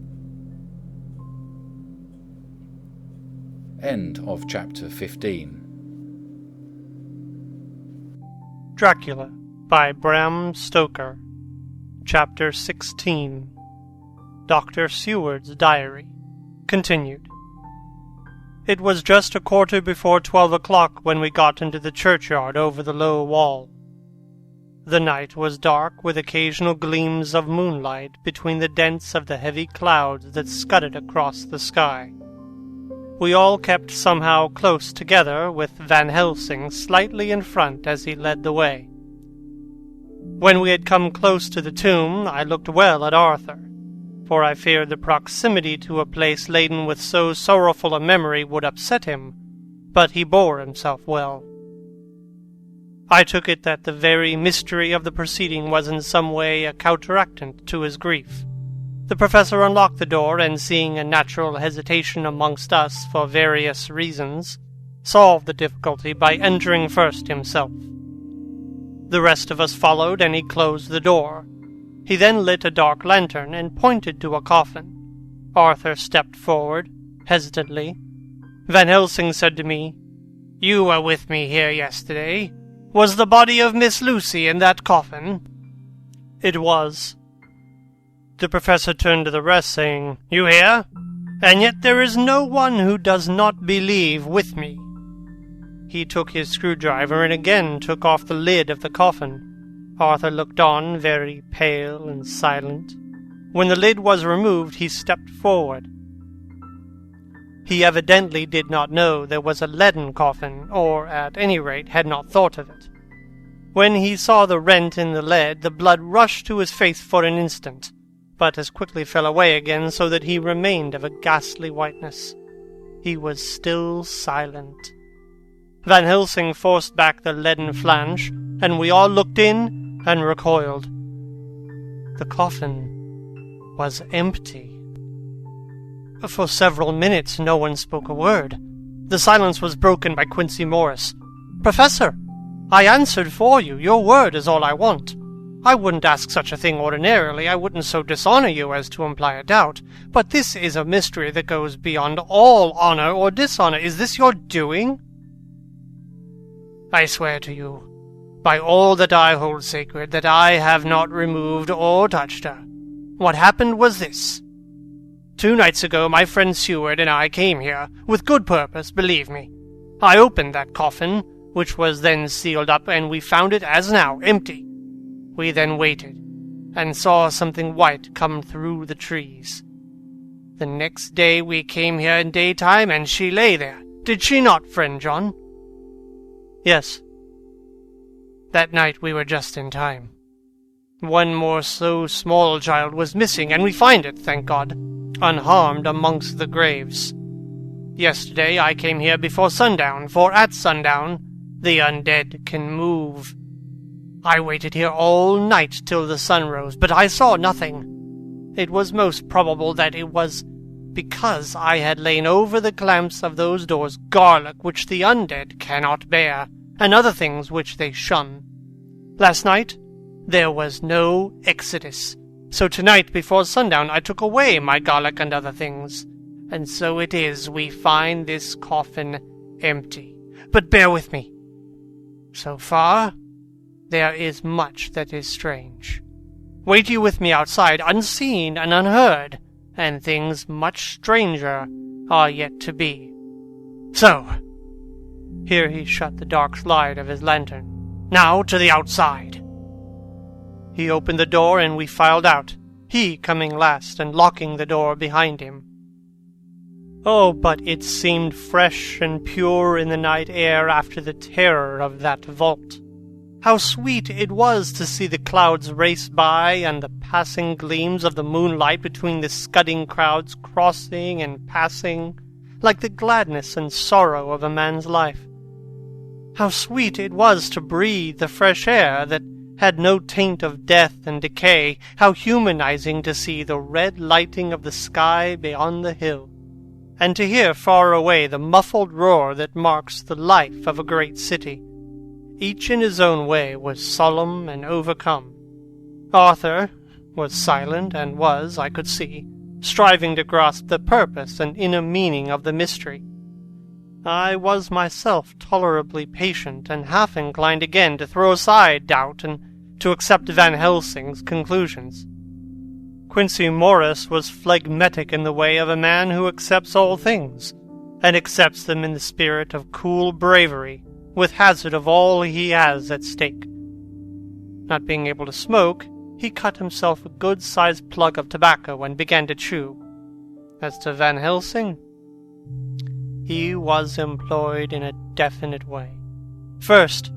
End of chapter 15. Dracula by Bram Stoker. Chapter 16. Dr. Seward's Diary. Continued. It was just 12:15 when we got into the churchyard over the low wall. The night was dark, with occasional gleams of moonlight between the dents of the heavy clouds that scudded across the sky. We all kept somehow close together, with Van Helsing slightly in front as he led the way. When we had come close to the tomb, I looked well at Arthur, for I feared the proximity to a place laden with so sorrowful a memory would upset him, but he bore himself well. I took it that the very mystery of the proceeding was in some way a counteractant to his grief. The professor unlocked the door, and seeing a natural hesitation amongst us for various reasons, solved the difficulty by entering first himself. The rest of us followed, and he closed the door. He then lit a dark lantern and pointed to a coffin. Arthur stepped forward, hesitantly. Van Helsing said to me, "You were with me here yesterday. Was the body of Miss Lucy in that coffin?" It was. The professor turned to the rest, saying, "You hear? And yet there is no one who does not believe with me." He took his screwdriver and again took off the lid of the coffin. Arthur looked on, very pale and silent. When the lid was removed, he stepped forward. He evidently did not know there was a leaden coffin, or at any rate had not thought of it. When he saw the rent in the lead, the blood rushed to his face for an instant, but as quickly fell away again, so that he remained of a ghastly whiteness. He was still silent. Van Helsing forced back the leaden flange, and we all looked in and recoiled. The coffin was empty. For several minutes no one spoke a word. The silence was broken by Quincy Morris. "Professor, I answered for you. Your word is all I want. I wouldn't ask such a thing ordinarily. I wouldn't so dishonor you as to imply a doubt. But this is a mystery that goes beyond all honor or dishonor. Is this your doing?" "I swear to you, by all that I hold sacred, that I have not removed or touched her. What happened was this. 2 nights ago my friend Seward and I came here, with good purpose, believe me. I opened that coffin, which was then sealed up, and we found it as now, empty. We then waited, and saw something white come through the trees. The next day we came here in daytime, and she lay there. Did she not, friend John?" "Yes." "That night we were just in time. One more so small child was missing, and we find it, thank God, unharmed amongst the graves. Yesterday I came here before sundown, for at sundown the undead can move. I waited here all night till the sun rose, but I saw nothing. It was most probable that it was because I had lain over the clamps of those doors garlic which the undead cannot bear, and other things which they shun. Last night there was no exodus, so tonight before sundown I took away my garlic and other things, and so it is we find this coffin empty. But bear with me. So far, there is much that is strange. Wait you with me outside, unseen and unheard, and things much stranger are yet to be. So," here he shut the dark slide of his lantern, "now to the outside." He opened the door, and we filed out, he coming last and locking the door behind him. Oh, but it seemed fresh and pure in the night air after the terror of that vault. How sweet it was to see the clouds race by, and the passing gleams of the moonlight between the scudding crowds crossing and passing, like the gladness and sorrow of a man's life. How sweet it was to breathe the fresh air that had no taint of death and decay. How humanizing to see the red lighting of the sky beyond the hill, and to hear far away the muffled roar that marks the life of a great city. Each in his own way was solemn and overcome. Arthur was silent and was, I could see, striving to grasp the purpose and inner meaning of the mystery. I was myself tolerably patient and half inclined again to throw aside doubt and to accept Van Helsing's conclusions. Quincy Morris was phlegmatic in the way of a man who accepts all things, and accepts them in the spirit of cool bravery, with hazard of all he has at stake. Not being able to smoke, he cut himself a good-sized plug of tobacco and began to chew. As to Van Helsing, he was employed in a definite way. First,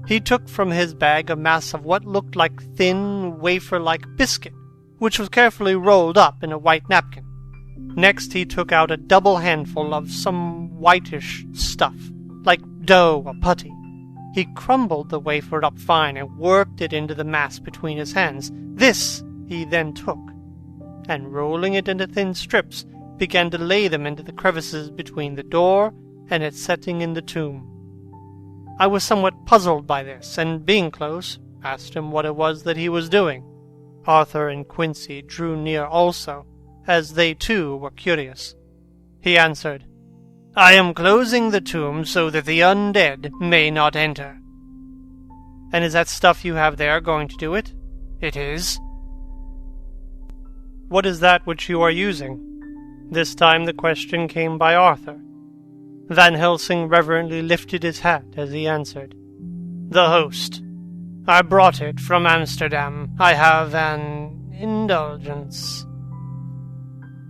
he took from his bag a mass of what looked like thin, wafer-like biscuit, which was carefully rolled up in a white napkin. Next he took out a double handful of some whitish stuff, like dough or putty. He crumbled the wafer up fine and worked it into the mass between his hands. This he then took, and rolling it into thin strips, began to lay them into the crevices between the door and its setting in the tomb. I was somewhat puzzled by this, and being close, asked him what it was that he was doing. Arthur and Quincy drew near also, as they too were curious. He answered, "I am closing the tomb so that the undead may not enter." "And is that stuff you have there going to do it?" "It is." "What is that which you are using?" This time the question came by Arthur. Van Helsing reverently lifted his hat as he answered, "The host. I brought it from Amsterdam. I have an indulgence."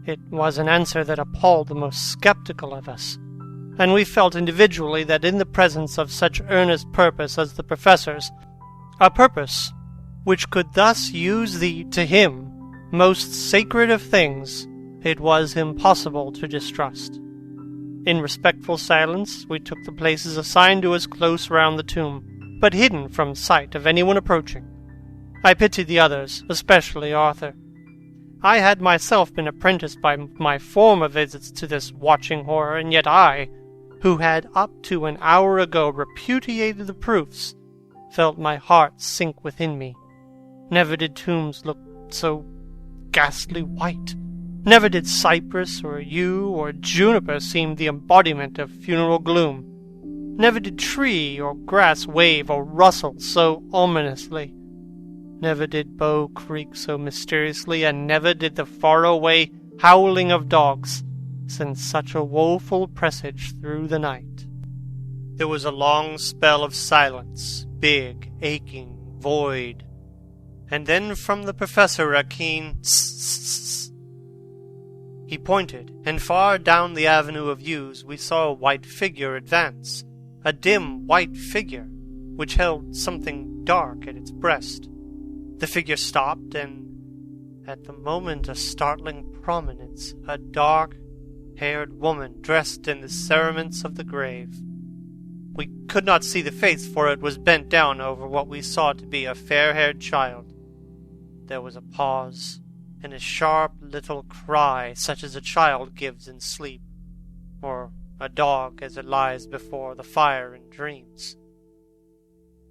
It was an answer that appalled the most skeptical of us, and we felt individually that in the presence of such earnest purpose as the Professor's, a purpose which could thus use the, to him, most sacred of things, it was impossible to distrust. In respectful silence, we took the places assigned to us close round the tomb, but hidden from sight of anyone approaching. I pitied the others, especially Arthur. I had myself been apprenticed by my former visits to this watching horror, and yet I, who had up to an hour ago repudiated the proofs, felt my heart sink within me. Never did tombs look so ghastly white. Never did cypress or yew or juniper seem the embodiment of funeral gloom. Never did tree or grass wave or rustle so ominously. Never did bow creak so mysteriously, and never did the far-away howling of dogs send such a woeful presage through the night. There was a long spell of silence, big, aching, void, and then from the Professor a keen "tss." He pointed, and far down the avenue of yews we saw a white figure advance, a dim white figure, which held something dark at its breast. The figure stopped, and at the moment a startling prominence, a dark-haired woman dressed in the cerements of the grave. We could not see the face, for it was bent down over what we saw to be a fair-haired child. There was a pause, and a sharp little cry, such as a child gives in sleep, or a dog as it lies before the fire in dreams.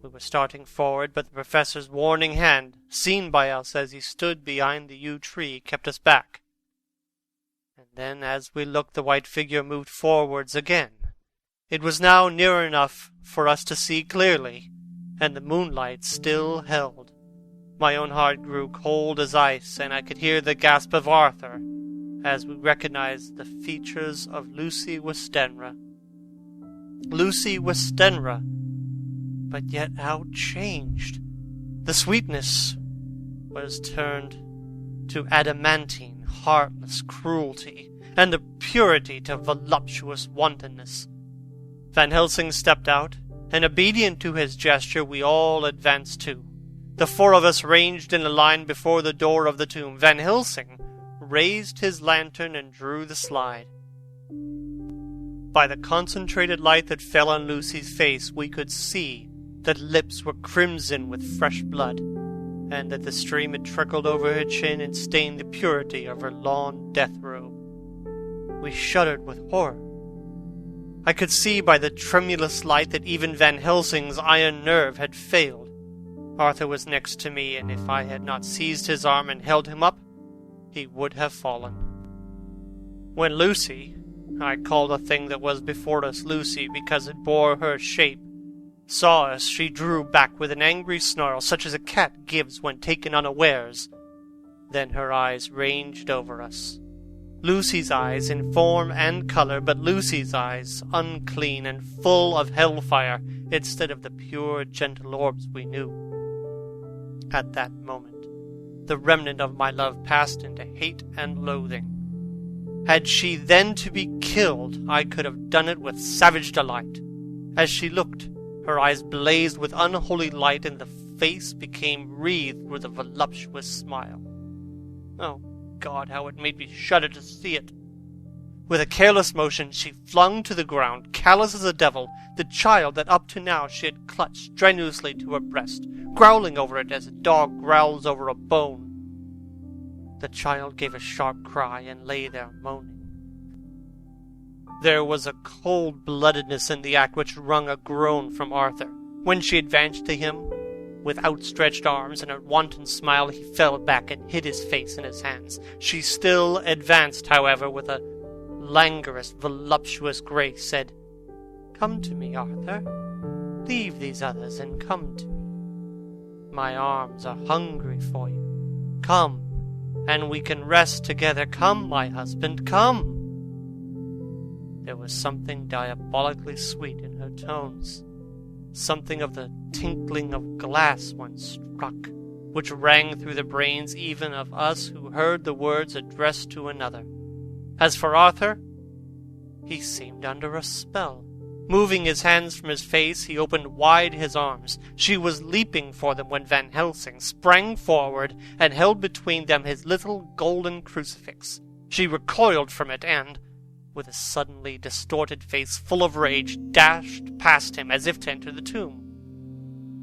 We were starting forward, but the Professor's warning hand, seen by us as he stood behind the yew tree, kept us back. And then, as we looked, the white figure moved forwards again. It was now near enough for us to see clearly, and the moonlight still held. My own heart grew cold as ice, and I could hear the gasp of Arthur as we recognized the features of Lucy Westenra. Lucy Westenra, but yet how changed! The sweetness was turned to adamantine, heartless cruelty, and the purity to voluptuous wantonness. Van Helsing stepped out, and obedient to his gesture we all advanced too. The four of us ranged in a line before the door of the tomb. Van Helsing raised his lantern and drew the slide. By the concentrated light that fell on Lucy's face, we could see that lips were crimson with fresh blood, and that the stream had trickled over her chin and stained the purity of her lawn death robe. We shuddered with horror. I could see by the tremulous light that even Van Helsing's iron nerve had failed. Arthur was next to me, and if I had not seized his arm and held him up, he would have fallen. When Lucy, I called the thing that was before us Lucy because it bore her shape, saw us, she drew back with an angry snarl, such as a cat gives when taken unawares. Then her eyes ranged over us. Lucy's eyes in form and color, but Lucy's eyes unclean and full of hellfire instead of the pure, gentle orbs we knew. At that moment, the remnant of my love passed into hate and loathing. Had she then to be killed, I could have done it with savage delight. As she looked, her eyes blazed with unholy light, and the face became wreathed with a voluptuous smile. Oh, God, how it made me shudder to see it! With a careless motion, she flung to the ground, callous as a devil, the child that up to now she had clutched strenuously to her breast, growling over it as a dog growls over a bone. The child gave a sharp cry and lay there moaning. There was a cold-bloodedness in the act which wrung a groan from Arthur. When she advanced to him, with outstretched arms and a wanton smile, he fell back and hid his face in his hands. She still advanced, however, with a languorous, voluptuous grace, said, "Come to me, Arthur. Leave these others and come to me. My arms are hungry for you. Come, and we can rest together. Come, my husband, come." There was something diabolically sweet in her tones. something of the tinkling of glass when struck, which rang through the brains even of us who heard the words addressed to another. As for Arthur, he seemed under a spell. Moving his hands from his face, he opened wide his arms. She was leaping for them when Van Helsing sprang forward and held between them his little golden crucifix. She recoiled from it and, with a suddenly distorted face full of rage, dashed past him as if to enter the tomb.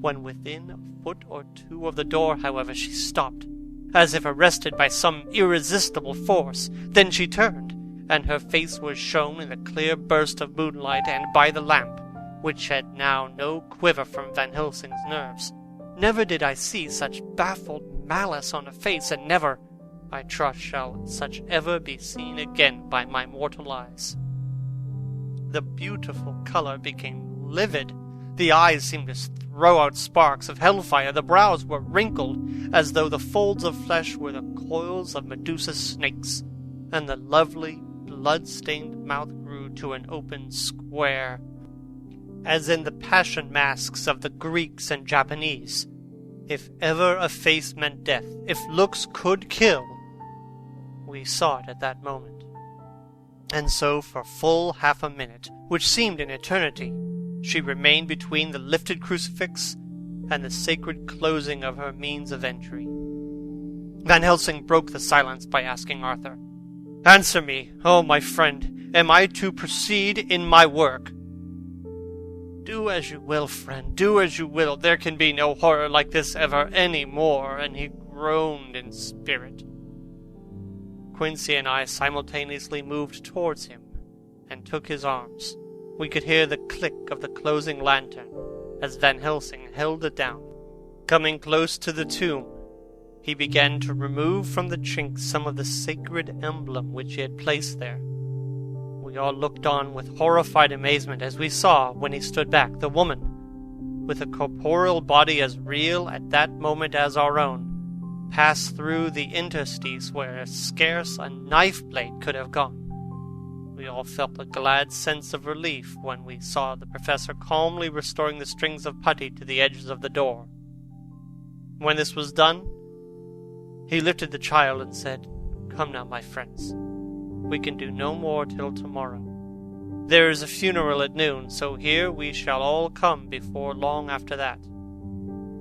When within a foot or two of the door, however, she stopped, as if arrested by some irresistible force. Then she turned, and her face was shown in the clear burst of moonlight and by the lamp, which had now no quiver from Van Helsing's nerves. Never did I see such baffled malice on a face, and never, I trust, shall such ever be seen again by my mortal eyes. The beautiful color became livid. The eyes seemed to throw out sparks of hellfire. The brows were wrinkled, as though the folds of flesh were the coils of Medusa's snakes, and the lovely blood-stained mouth grew to an open square, as in the passion masks of the Greeks and Japanese. If ever a face meant death, if looks could kill, we saw it at that moment. And so for full half a minute, which seemed an eternity, she remained between the lifted crucifix and the sacred closing of her means of entry. Van Helsing broke the silence by asking Arthur, "Answer me, oh my friend, am I to proceed in my work?" "Do as you will, friend, do as you will. There can be no horror like this ever any more," and he groaned in spirit. Quincy and I simultaneously moved towards him and took his arms. We could hear the click of the closing lantern as Van Helsing held it down. Coming close to the tomb, he began to remove from the chink some of the sacred emblem which he had placed there. We all looked on with horrified amazement as we saw, when he stood back, the woman, with a corporeal body as real at that moment as our own, pass through the interstice where scarce a knife blade could have gone. We all felt a glad sense of relief when we saw the professor calmly restoring the strings of putty to the edges of the door. When this was done, he lifted the child and said, "Come now, my friends. We can do no more till tomorrow. There is a funeral at noon, so here we shall all come before long after that.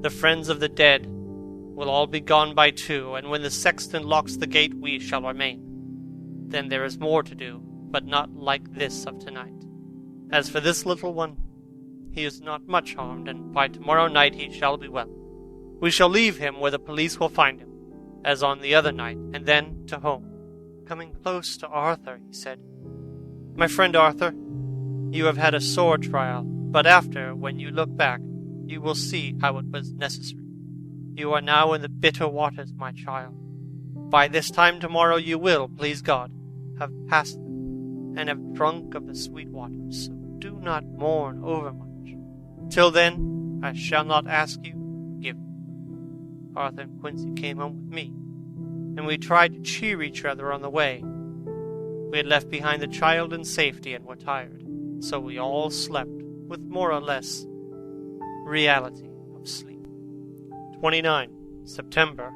The friends of the dead will all be gone by 2, and when the sexton locks the gate we shall remain. Then there is more to do, but not like this of tonight. As for this little one, he is not much harmed, and by tomorrow night he shall be well. We shall leave him where the police will find him, as on the other night, and then to home." Coming close to Arthur, he said, "My friend Arthur, you have had a sore trial, but after, when you look back, you will see how it was necessary. You are now in the bitter waters, my child. By this time tomorrow you will, please God, have passed them, and have drunk of the sweet waters, so do not mourn overmuch. Till then, I shall not ask you to forgive me." Arthur and Quincy came home with me, and we tried to cheer each other on the way. We had left behind the child in safety and were tired, so we all slept with more or less reality of sleep. 29 September,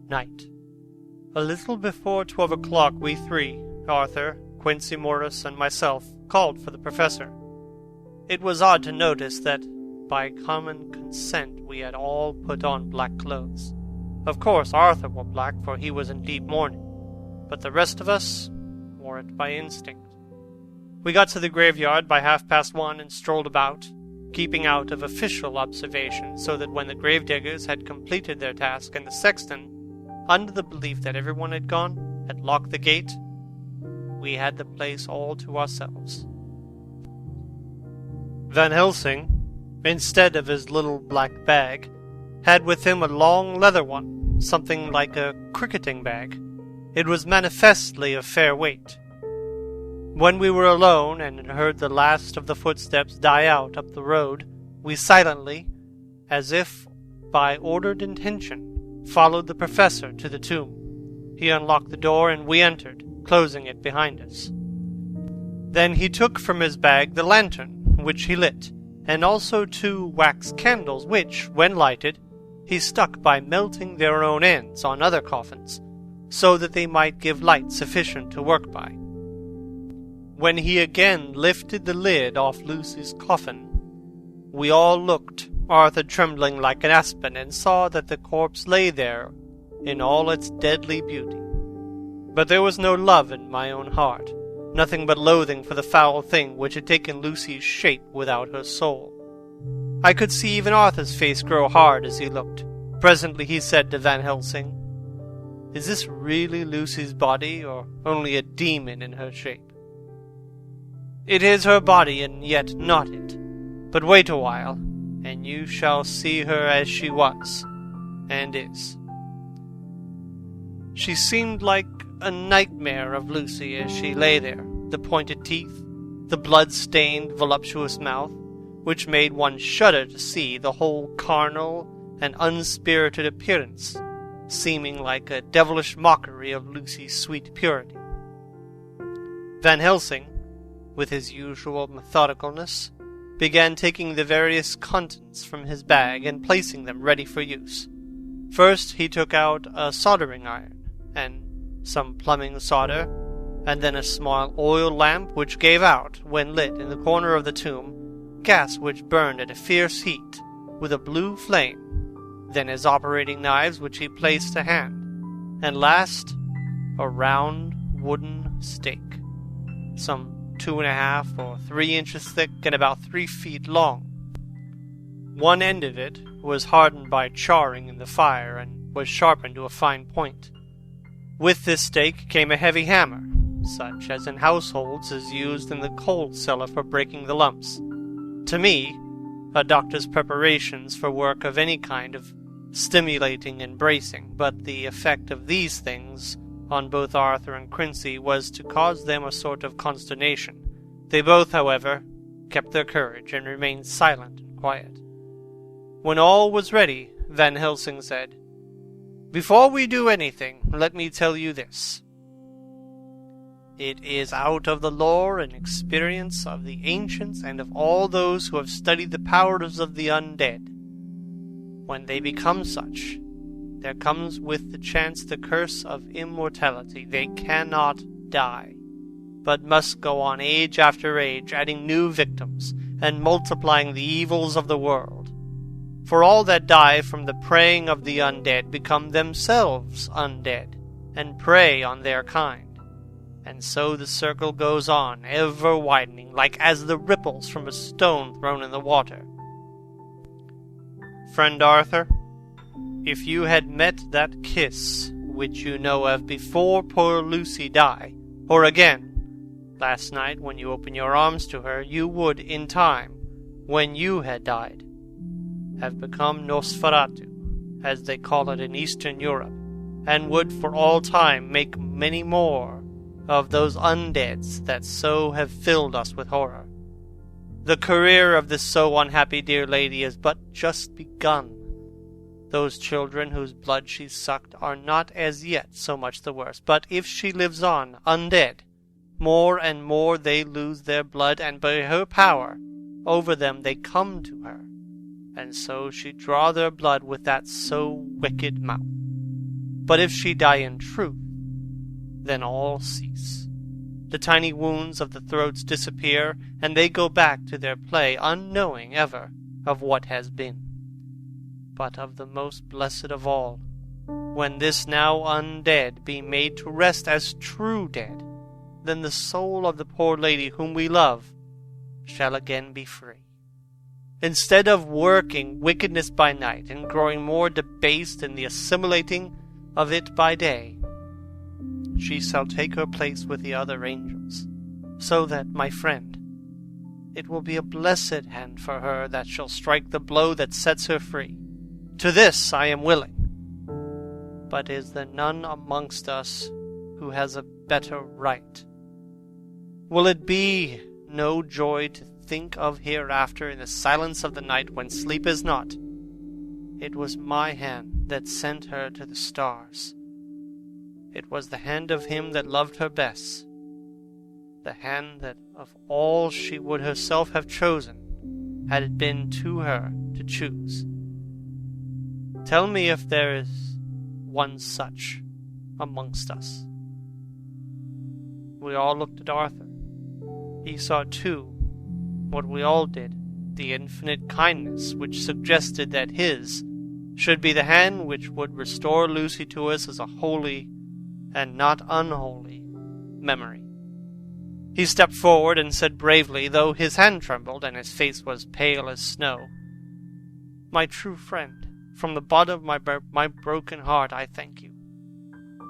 night. A little before 12 o'clock we three, Arthur, Quincy Morris, and myself, called for the professor. It was odd to notice that, by common consent, we had all put on black clothes. Of course Arthur wore black, for he was in deep mourning, but the rest of us wore it by instinct. We got to the graveyard by 1:30 and strolled about, keeping out of official observation, so that when the gravediggers had completed their task and the sexton, under the belief that everyone had gone, had locked the gate, we had the place all to ourselves. Van Helsing, instead of his little black bag, had with him a long leather one, something like a cricketing bag. It was manifestly of fair weight. When we were alone and had heard the last of the footsteps die out up the road, we silently, as if by ordered intention, followed the professor to the tomb. He unlocked the door and we entered, closing it behind us. Then he took from his bag the lantern, which he lit, and also 2 wax candles which, when lighted, he stuck by melting their own ends on other coffins, so that they might give light sufficient to work by. When he again lifted the lid off Lucy's coffin, we all looked, Arthur trembling like an aspen, and saw that the corpse lay there in all its deadly beauty. But there was no love in my own heart, nothing but loathing for the foul thing which had taken Lucy's shape without her soul. I could see even Arthur's face grow hard as he looked. Presently he said to Van Helsing, "Is this really Lucy's body, or only a demon in her shape?" "It is her body, and yet not it. But wait a while, and you shall see her as she was, and is." She seemed like a nightmare of Lucy as she lay there, the pointed teeth, the blood-stained, voluptuous mouth, which made one shudder to see the whole carnal and unspirited appearance, seeming like a devilish mockery of Lucy's sweet purity. Van Helsing, with his usual methodicalness, began taking the various contents from his bag and placing them ready for use. First he took out a soldering iron, and some plumbing solder, and then a small oil lamp which gave out, when lit in the corner of the tomb, gas which burned at a fierce heat, with a blue flame, then his operating knives which he placed to hand, and last, a round wooden stake, some 2.5 or 3 inches thick and about 3 feet long. One end of it was hardened by charring in the fire and was sharpened to a fine point. With this stake came a heavy hammer, such as in households is used in the coal cellar for breaking the lumps. To me, a doctor's preparations for work of any kind of stimulating and bracing, but the effect of these things on both Arthur and Quincy was to cause them a sort of consternation. They both, however, kept their courage and remained silent and quiet. When all was ready, Van Helsing said, "Before we do anything, let me tell you this. It is out of the lore and experience of the ancients and of all those who have studied the powers of the undead. When they become such, there comes with the chance the curse of immortality. They cannot die, but must go on age after age, adding new victims, and multiplying the evils of the world. For all that die from the preying of the undead become themselves undead, and prey on their kind. And so the circle goes on, ever widening, like as the ripples from a stone thrown in the water. Friend Arthur, if you had met that kiss which you know of before poor Lucy died, or again, last night when you opened your arms to her, you would, in time, when you had died, have become Nosferatu, as they call it in Eastern Europe, and would for all time make many more of those undeads that so have filled us with horror. The career of this so unhappy dear lady is but just begun. Those children whose blood she sucked are not as yet so much the worse, but if she lives on, undead, more and more they lose their blood, and by her power over them they come to her, and so she draw their blood with that so wicked mouth. But if she die in truth, then all cease. The tiny wounds of the throats disappear, and they go back to their play, unknowing ever of what has been. But of the most blessed of all, when this now undead be made to rest as true dead, then the soul of the poor lady whom we love shall again be free. Instead of working wickedness by night and growing more debased in the assimilating of it by day, she shall take her place with the other angels, so that, my friend, it will be a blessed hand for her that shall strike the blow that sets her free. To this I am willing. But is there none amongst us who has a better right? Will it be no joy to think of hereafter in the silence of the night when sleep is not? It was my hand that sent her to the stars. It was the hand of him that loved her best, the hand that of all she would herself have chosen, had it been to her to choose. Tell me if there is one such amongst us. We all looked at Arthur. He saw, too, what we all did, the infinite kindness which suggested that his should be the hand which would restore Lucy to us as a holy and not unholy memory. He stepped forward and said bravely, though his hand trembled and his face was pale as snow, "My true friend, from the bottom of my broken heart I thank you.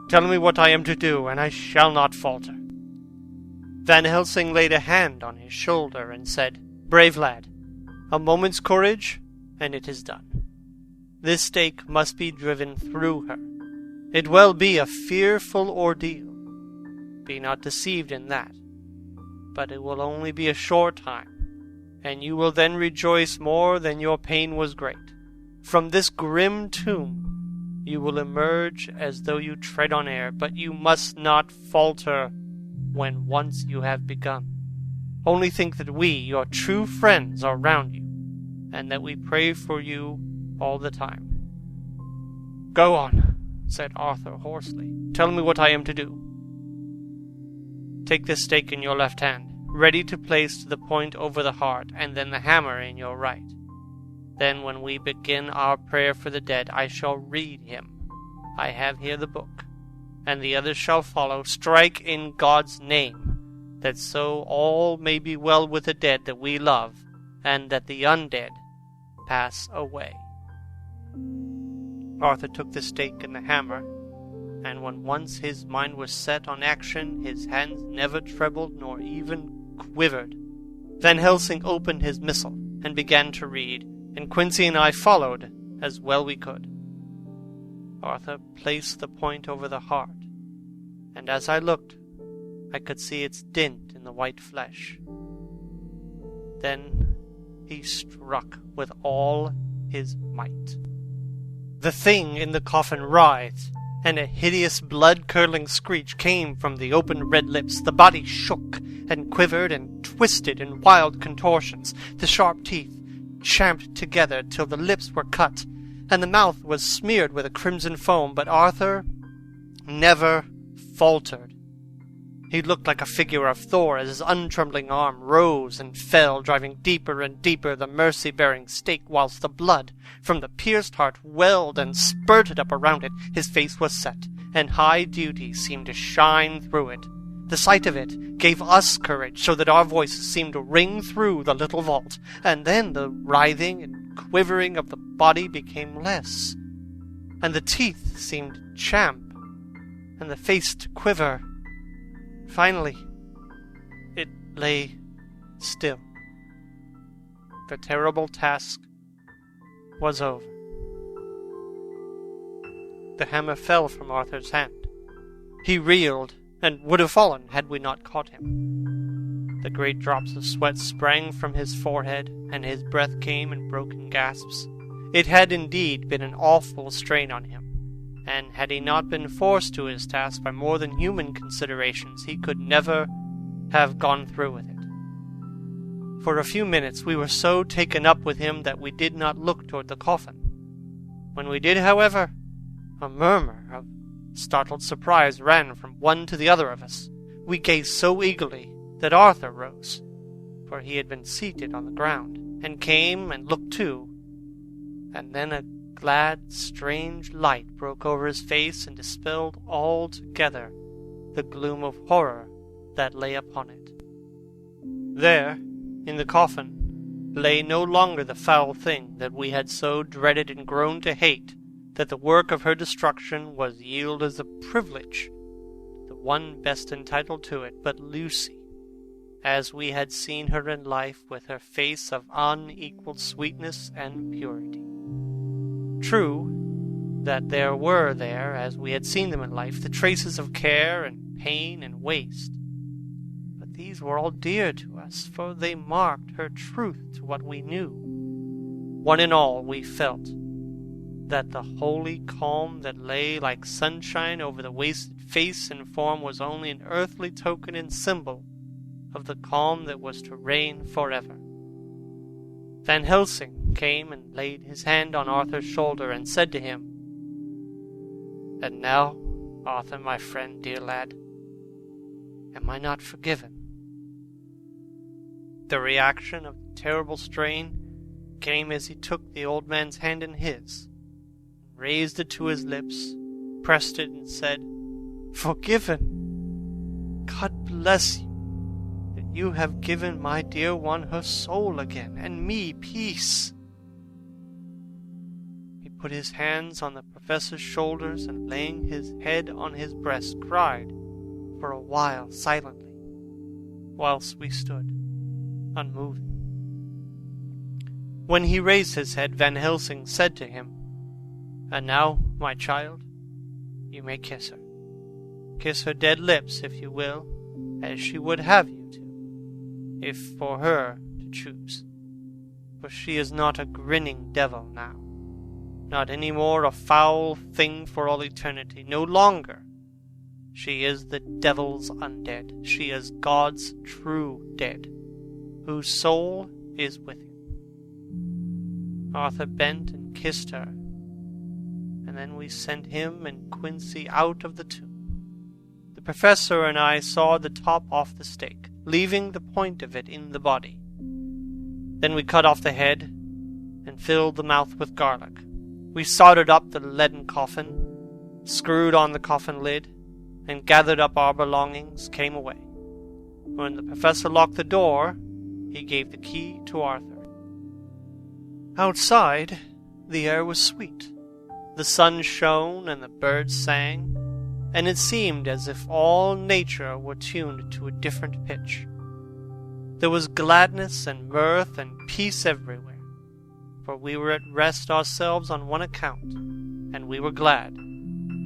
Tell me what I am to do, and I shall not falter." Van Helsing laid a hand on his shoulder and said, "Brave lad, a moment's courage, and it is done. This stake must be driven through her. It will be a fearful ordeal. Be not deceived in that. But it will only be a short time, and you will then rejoice more than your pain was great. From this grim tomb you will emerge as though you tread on air, but you must not falter when once you have begun. Only think that we, your true friends, are round you, and that we pray for you all the time." "Go on," said Arthur hoarsely. "Tell me what I am to do." "Take this stake in your left hand, ready to place to the point over the heart, and then the hammer in your right. Then when we begin our prayer for the dead, I shall read him. I have here the book, and the others shall follow. Strike in God's name, that so all may be well with the dead that we love, and that the undead pass away." Arthur took the stake and the hammer, and when once his mind was set on action, his hands never trembled nor even quivered. Van Helsing opened his missal and began to read, and Quincy and I followed as well we could. Arthur placed the point over the heart, and as I looked, I could see its dint in the white flesh. Then he struck with all his might. The thing in the coffin writhed, and a hideous blood-curdling screech came from the open red lips. The body shook and quivered and twisted in wild contortions. The sharp teeth champed together till the lips were cut, and the mouth was smeared with a crimson foam. But Arthur never faltered. He looked like a figure of Thor as his untrembling arm rose and fell, driving deeper and deeper the mercy-bearing stake, whilst the blood from the pierced heart welled and spurted up around it. His face was set, and high duty seemed to shine through it. The sight of it gave us courage, so that our voices seemed to ring through the little vault, and then the writhing and quivering of the body became less, and the teeth seemed to champ, and the face to quiver. Finally, it lay still. The terrible task was over. The hammer fell from Arthur's hand. He reeled and would have fallen had we not caught him. The great drops of sweat sprang from his forehead, and his breath came in broken gasps. It had indeed been an awful strain on him, and had he not been forced to his task by more than human considerations, he could never have gone through with it. For a few minutes we were so taken up with him that we did not look toward the coffin. When we did, however, a murmur of startled surprise ran from one to the other of us. We gazed so eagerly that Arthur rose, for he had been seated on the ground, and came and looked too, and then a glad, strange light broke over his face and dispelled altogether the gloom of horror that lay upon it. There, in the coffin, lay no longer the foul thing that we had so dreaded and grown to hate, that the work of her destruction was yielded as a privilege to the one best entitled to it, but Lucy, as we had seen her in life, with her face of unequaled sweetness and purity. True, that there were there, as we had seen them in life, the traces of care and pain and waste. But these were all dear to us, for they marked her truth to what we knew. One and all we felt that the holy calm that lay like sunshine over the wasted face and form was only an earthly token and symbol of the calm that was to reign forever. Van Helsing came and laid his hand on Arthur's shoulder and said to him, "And now, Arthur, my friend, dear lad, am I not forgiven?" The reaction of the terrible strain came as he took the old man's hand in his, raised it to his lips, pressed it, and said, "Forgiven! God bless you, that you have given my dear one her soul again, and me peace." He put his hands on the professor's shoulders, and laying his head on his breast, cried for a while silently, whilst we stood unmoving. When he raised his head, Van Helsing said to him, "And now, my child, you may kiss her. Kiss her dead lips, if you will, as she would have you to, if for her to choose. For she is not a grinning devil now, not any more a foul thing for all eternity, no longer. She is the devil's undead. She is God's true dead, whose soul is with him." Arthur bent and kissed her, and then we sent him and Quincy out of the tomb. The professor and I sawed the top off the stake, leaving the point of it in the body. Then we cut off the head and filled the mouth with garlic. We soldered up the leaden coffin, screwed on the coffin lid, and gathered up our belongings, came away. When the professor locked the door, he gave the key to Arthur. Outside, the air was sweet. The sun shone and the birds sang, and it seemed as if all nature were tuned to a different pitch. There was gladness and mirth and peace everywhere, for we were at rest ourselves on one account, and we were glad,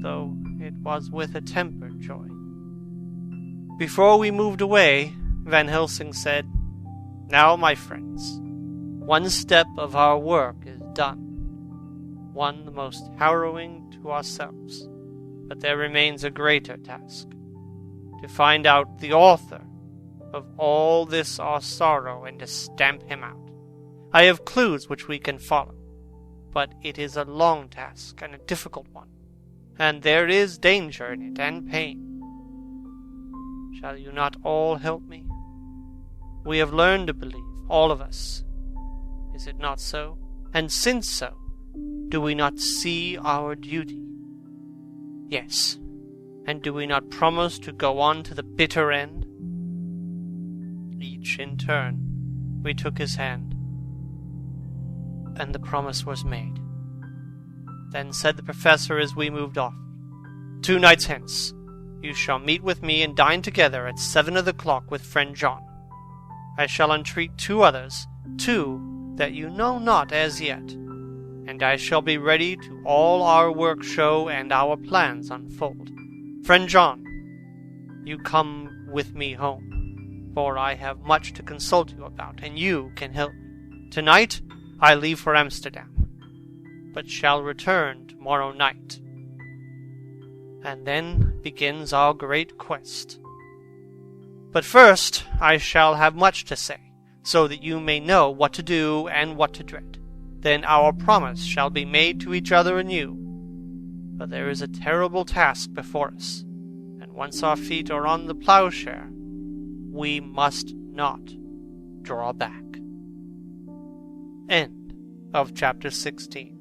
though it was with a tempered joy. Before we moved away, Van Helsing said, "Now, my friends, one step of our work is done, one the most harrowing to ourselves, but there remains a greater task, to find out the author of all this our sorrow and to stamp him out. I have clues which we can follow, but it is a long task and a difficult one, and there is danger in it and pain. Shall you not all help me? We have learned to believe, all of us. Is it not so? And since so, do we not see our duty? Yes. And do we not promise to go on to the bitter end?" Each in turn, we took his hand, and the promise was made. Then said the professor as we moved off, "2 nights hence, you shall meet with me and dine together at 7 of the clock with friend John. I shall entreat 2 others, 2 that you know not as yet, and I shall be ready to all our work show and our plans unfold. Friend John, you come with me home, for I have much to consult you about, and you can help me. Tonight I leave for Amsterdam, but shall return tomorrow night. And then begins our great quest. But first I shall have much to say, so that you may know what to do and what to dread. Then our promise shall be made to each other anew. But there is a terrible task before us, and once our feet are on the plowshare, we must not draw back." End of chapter 16.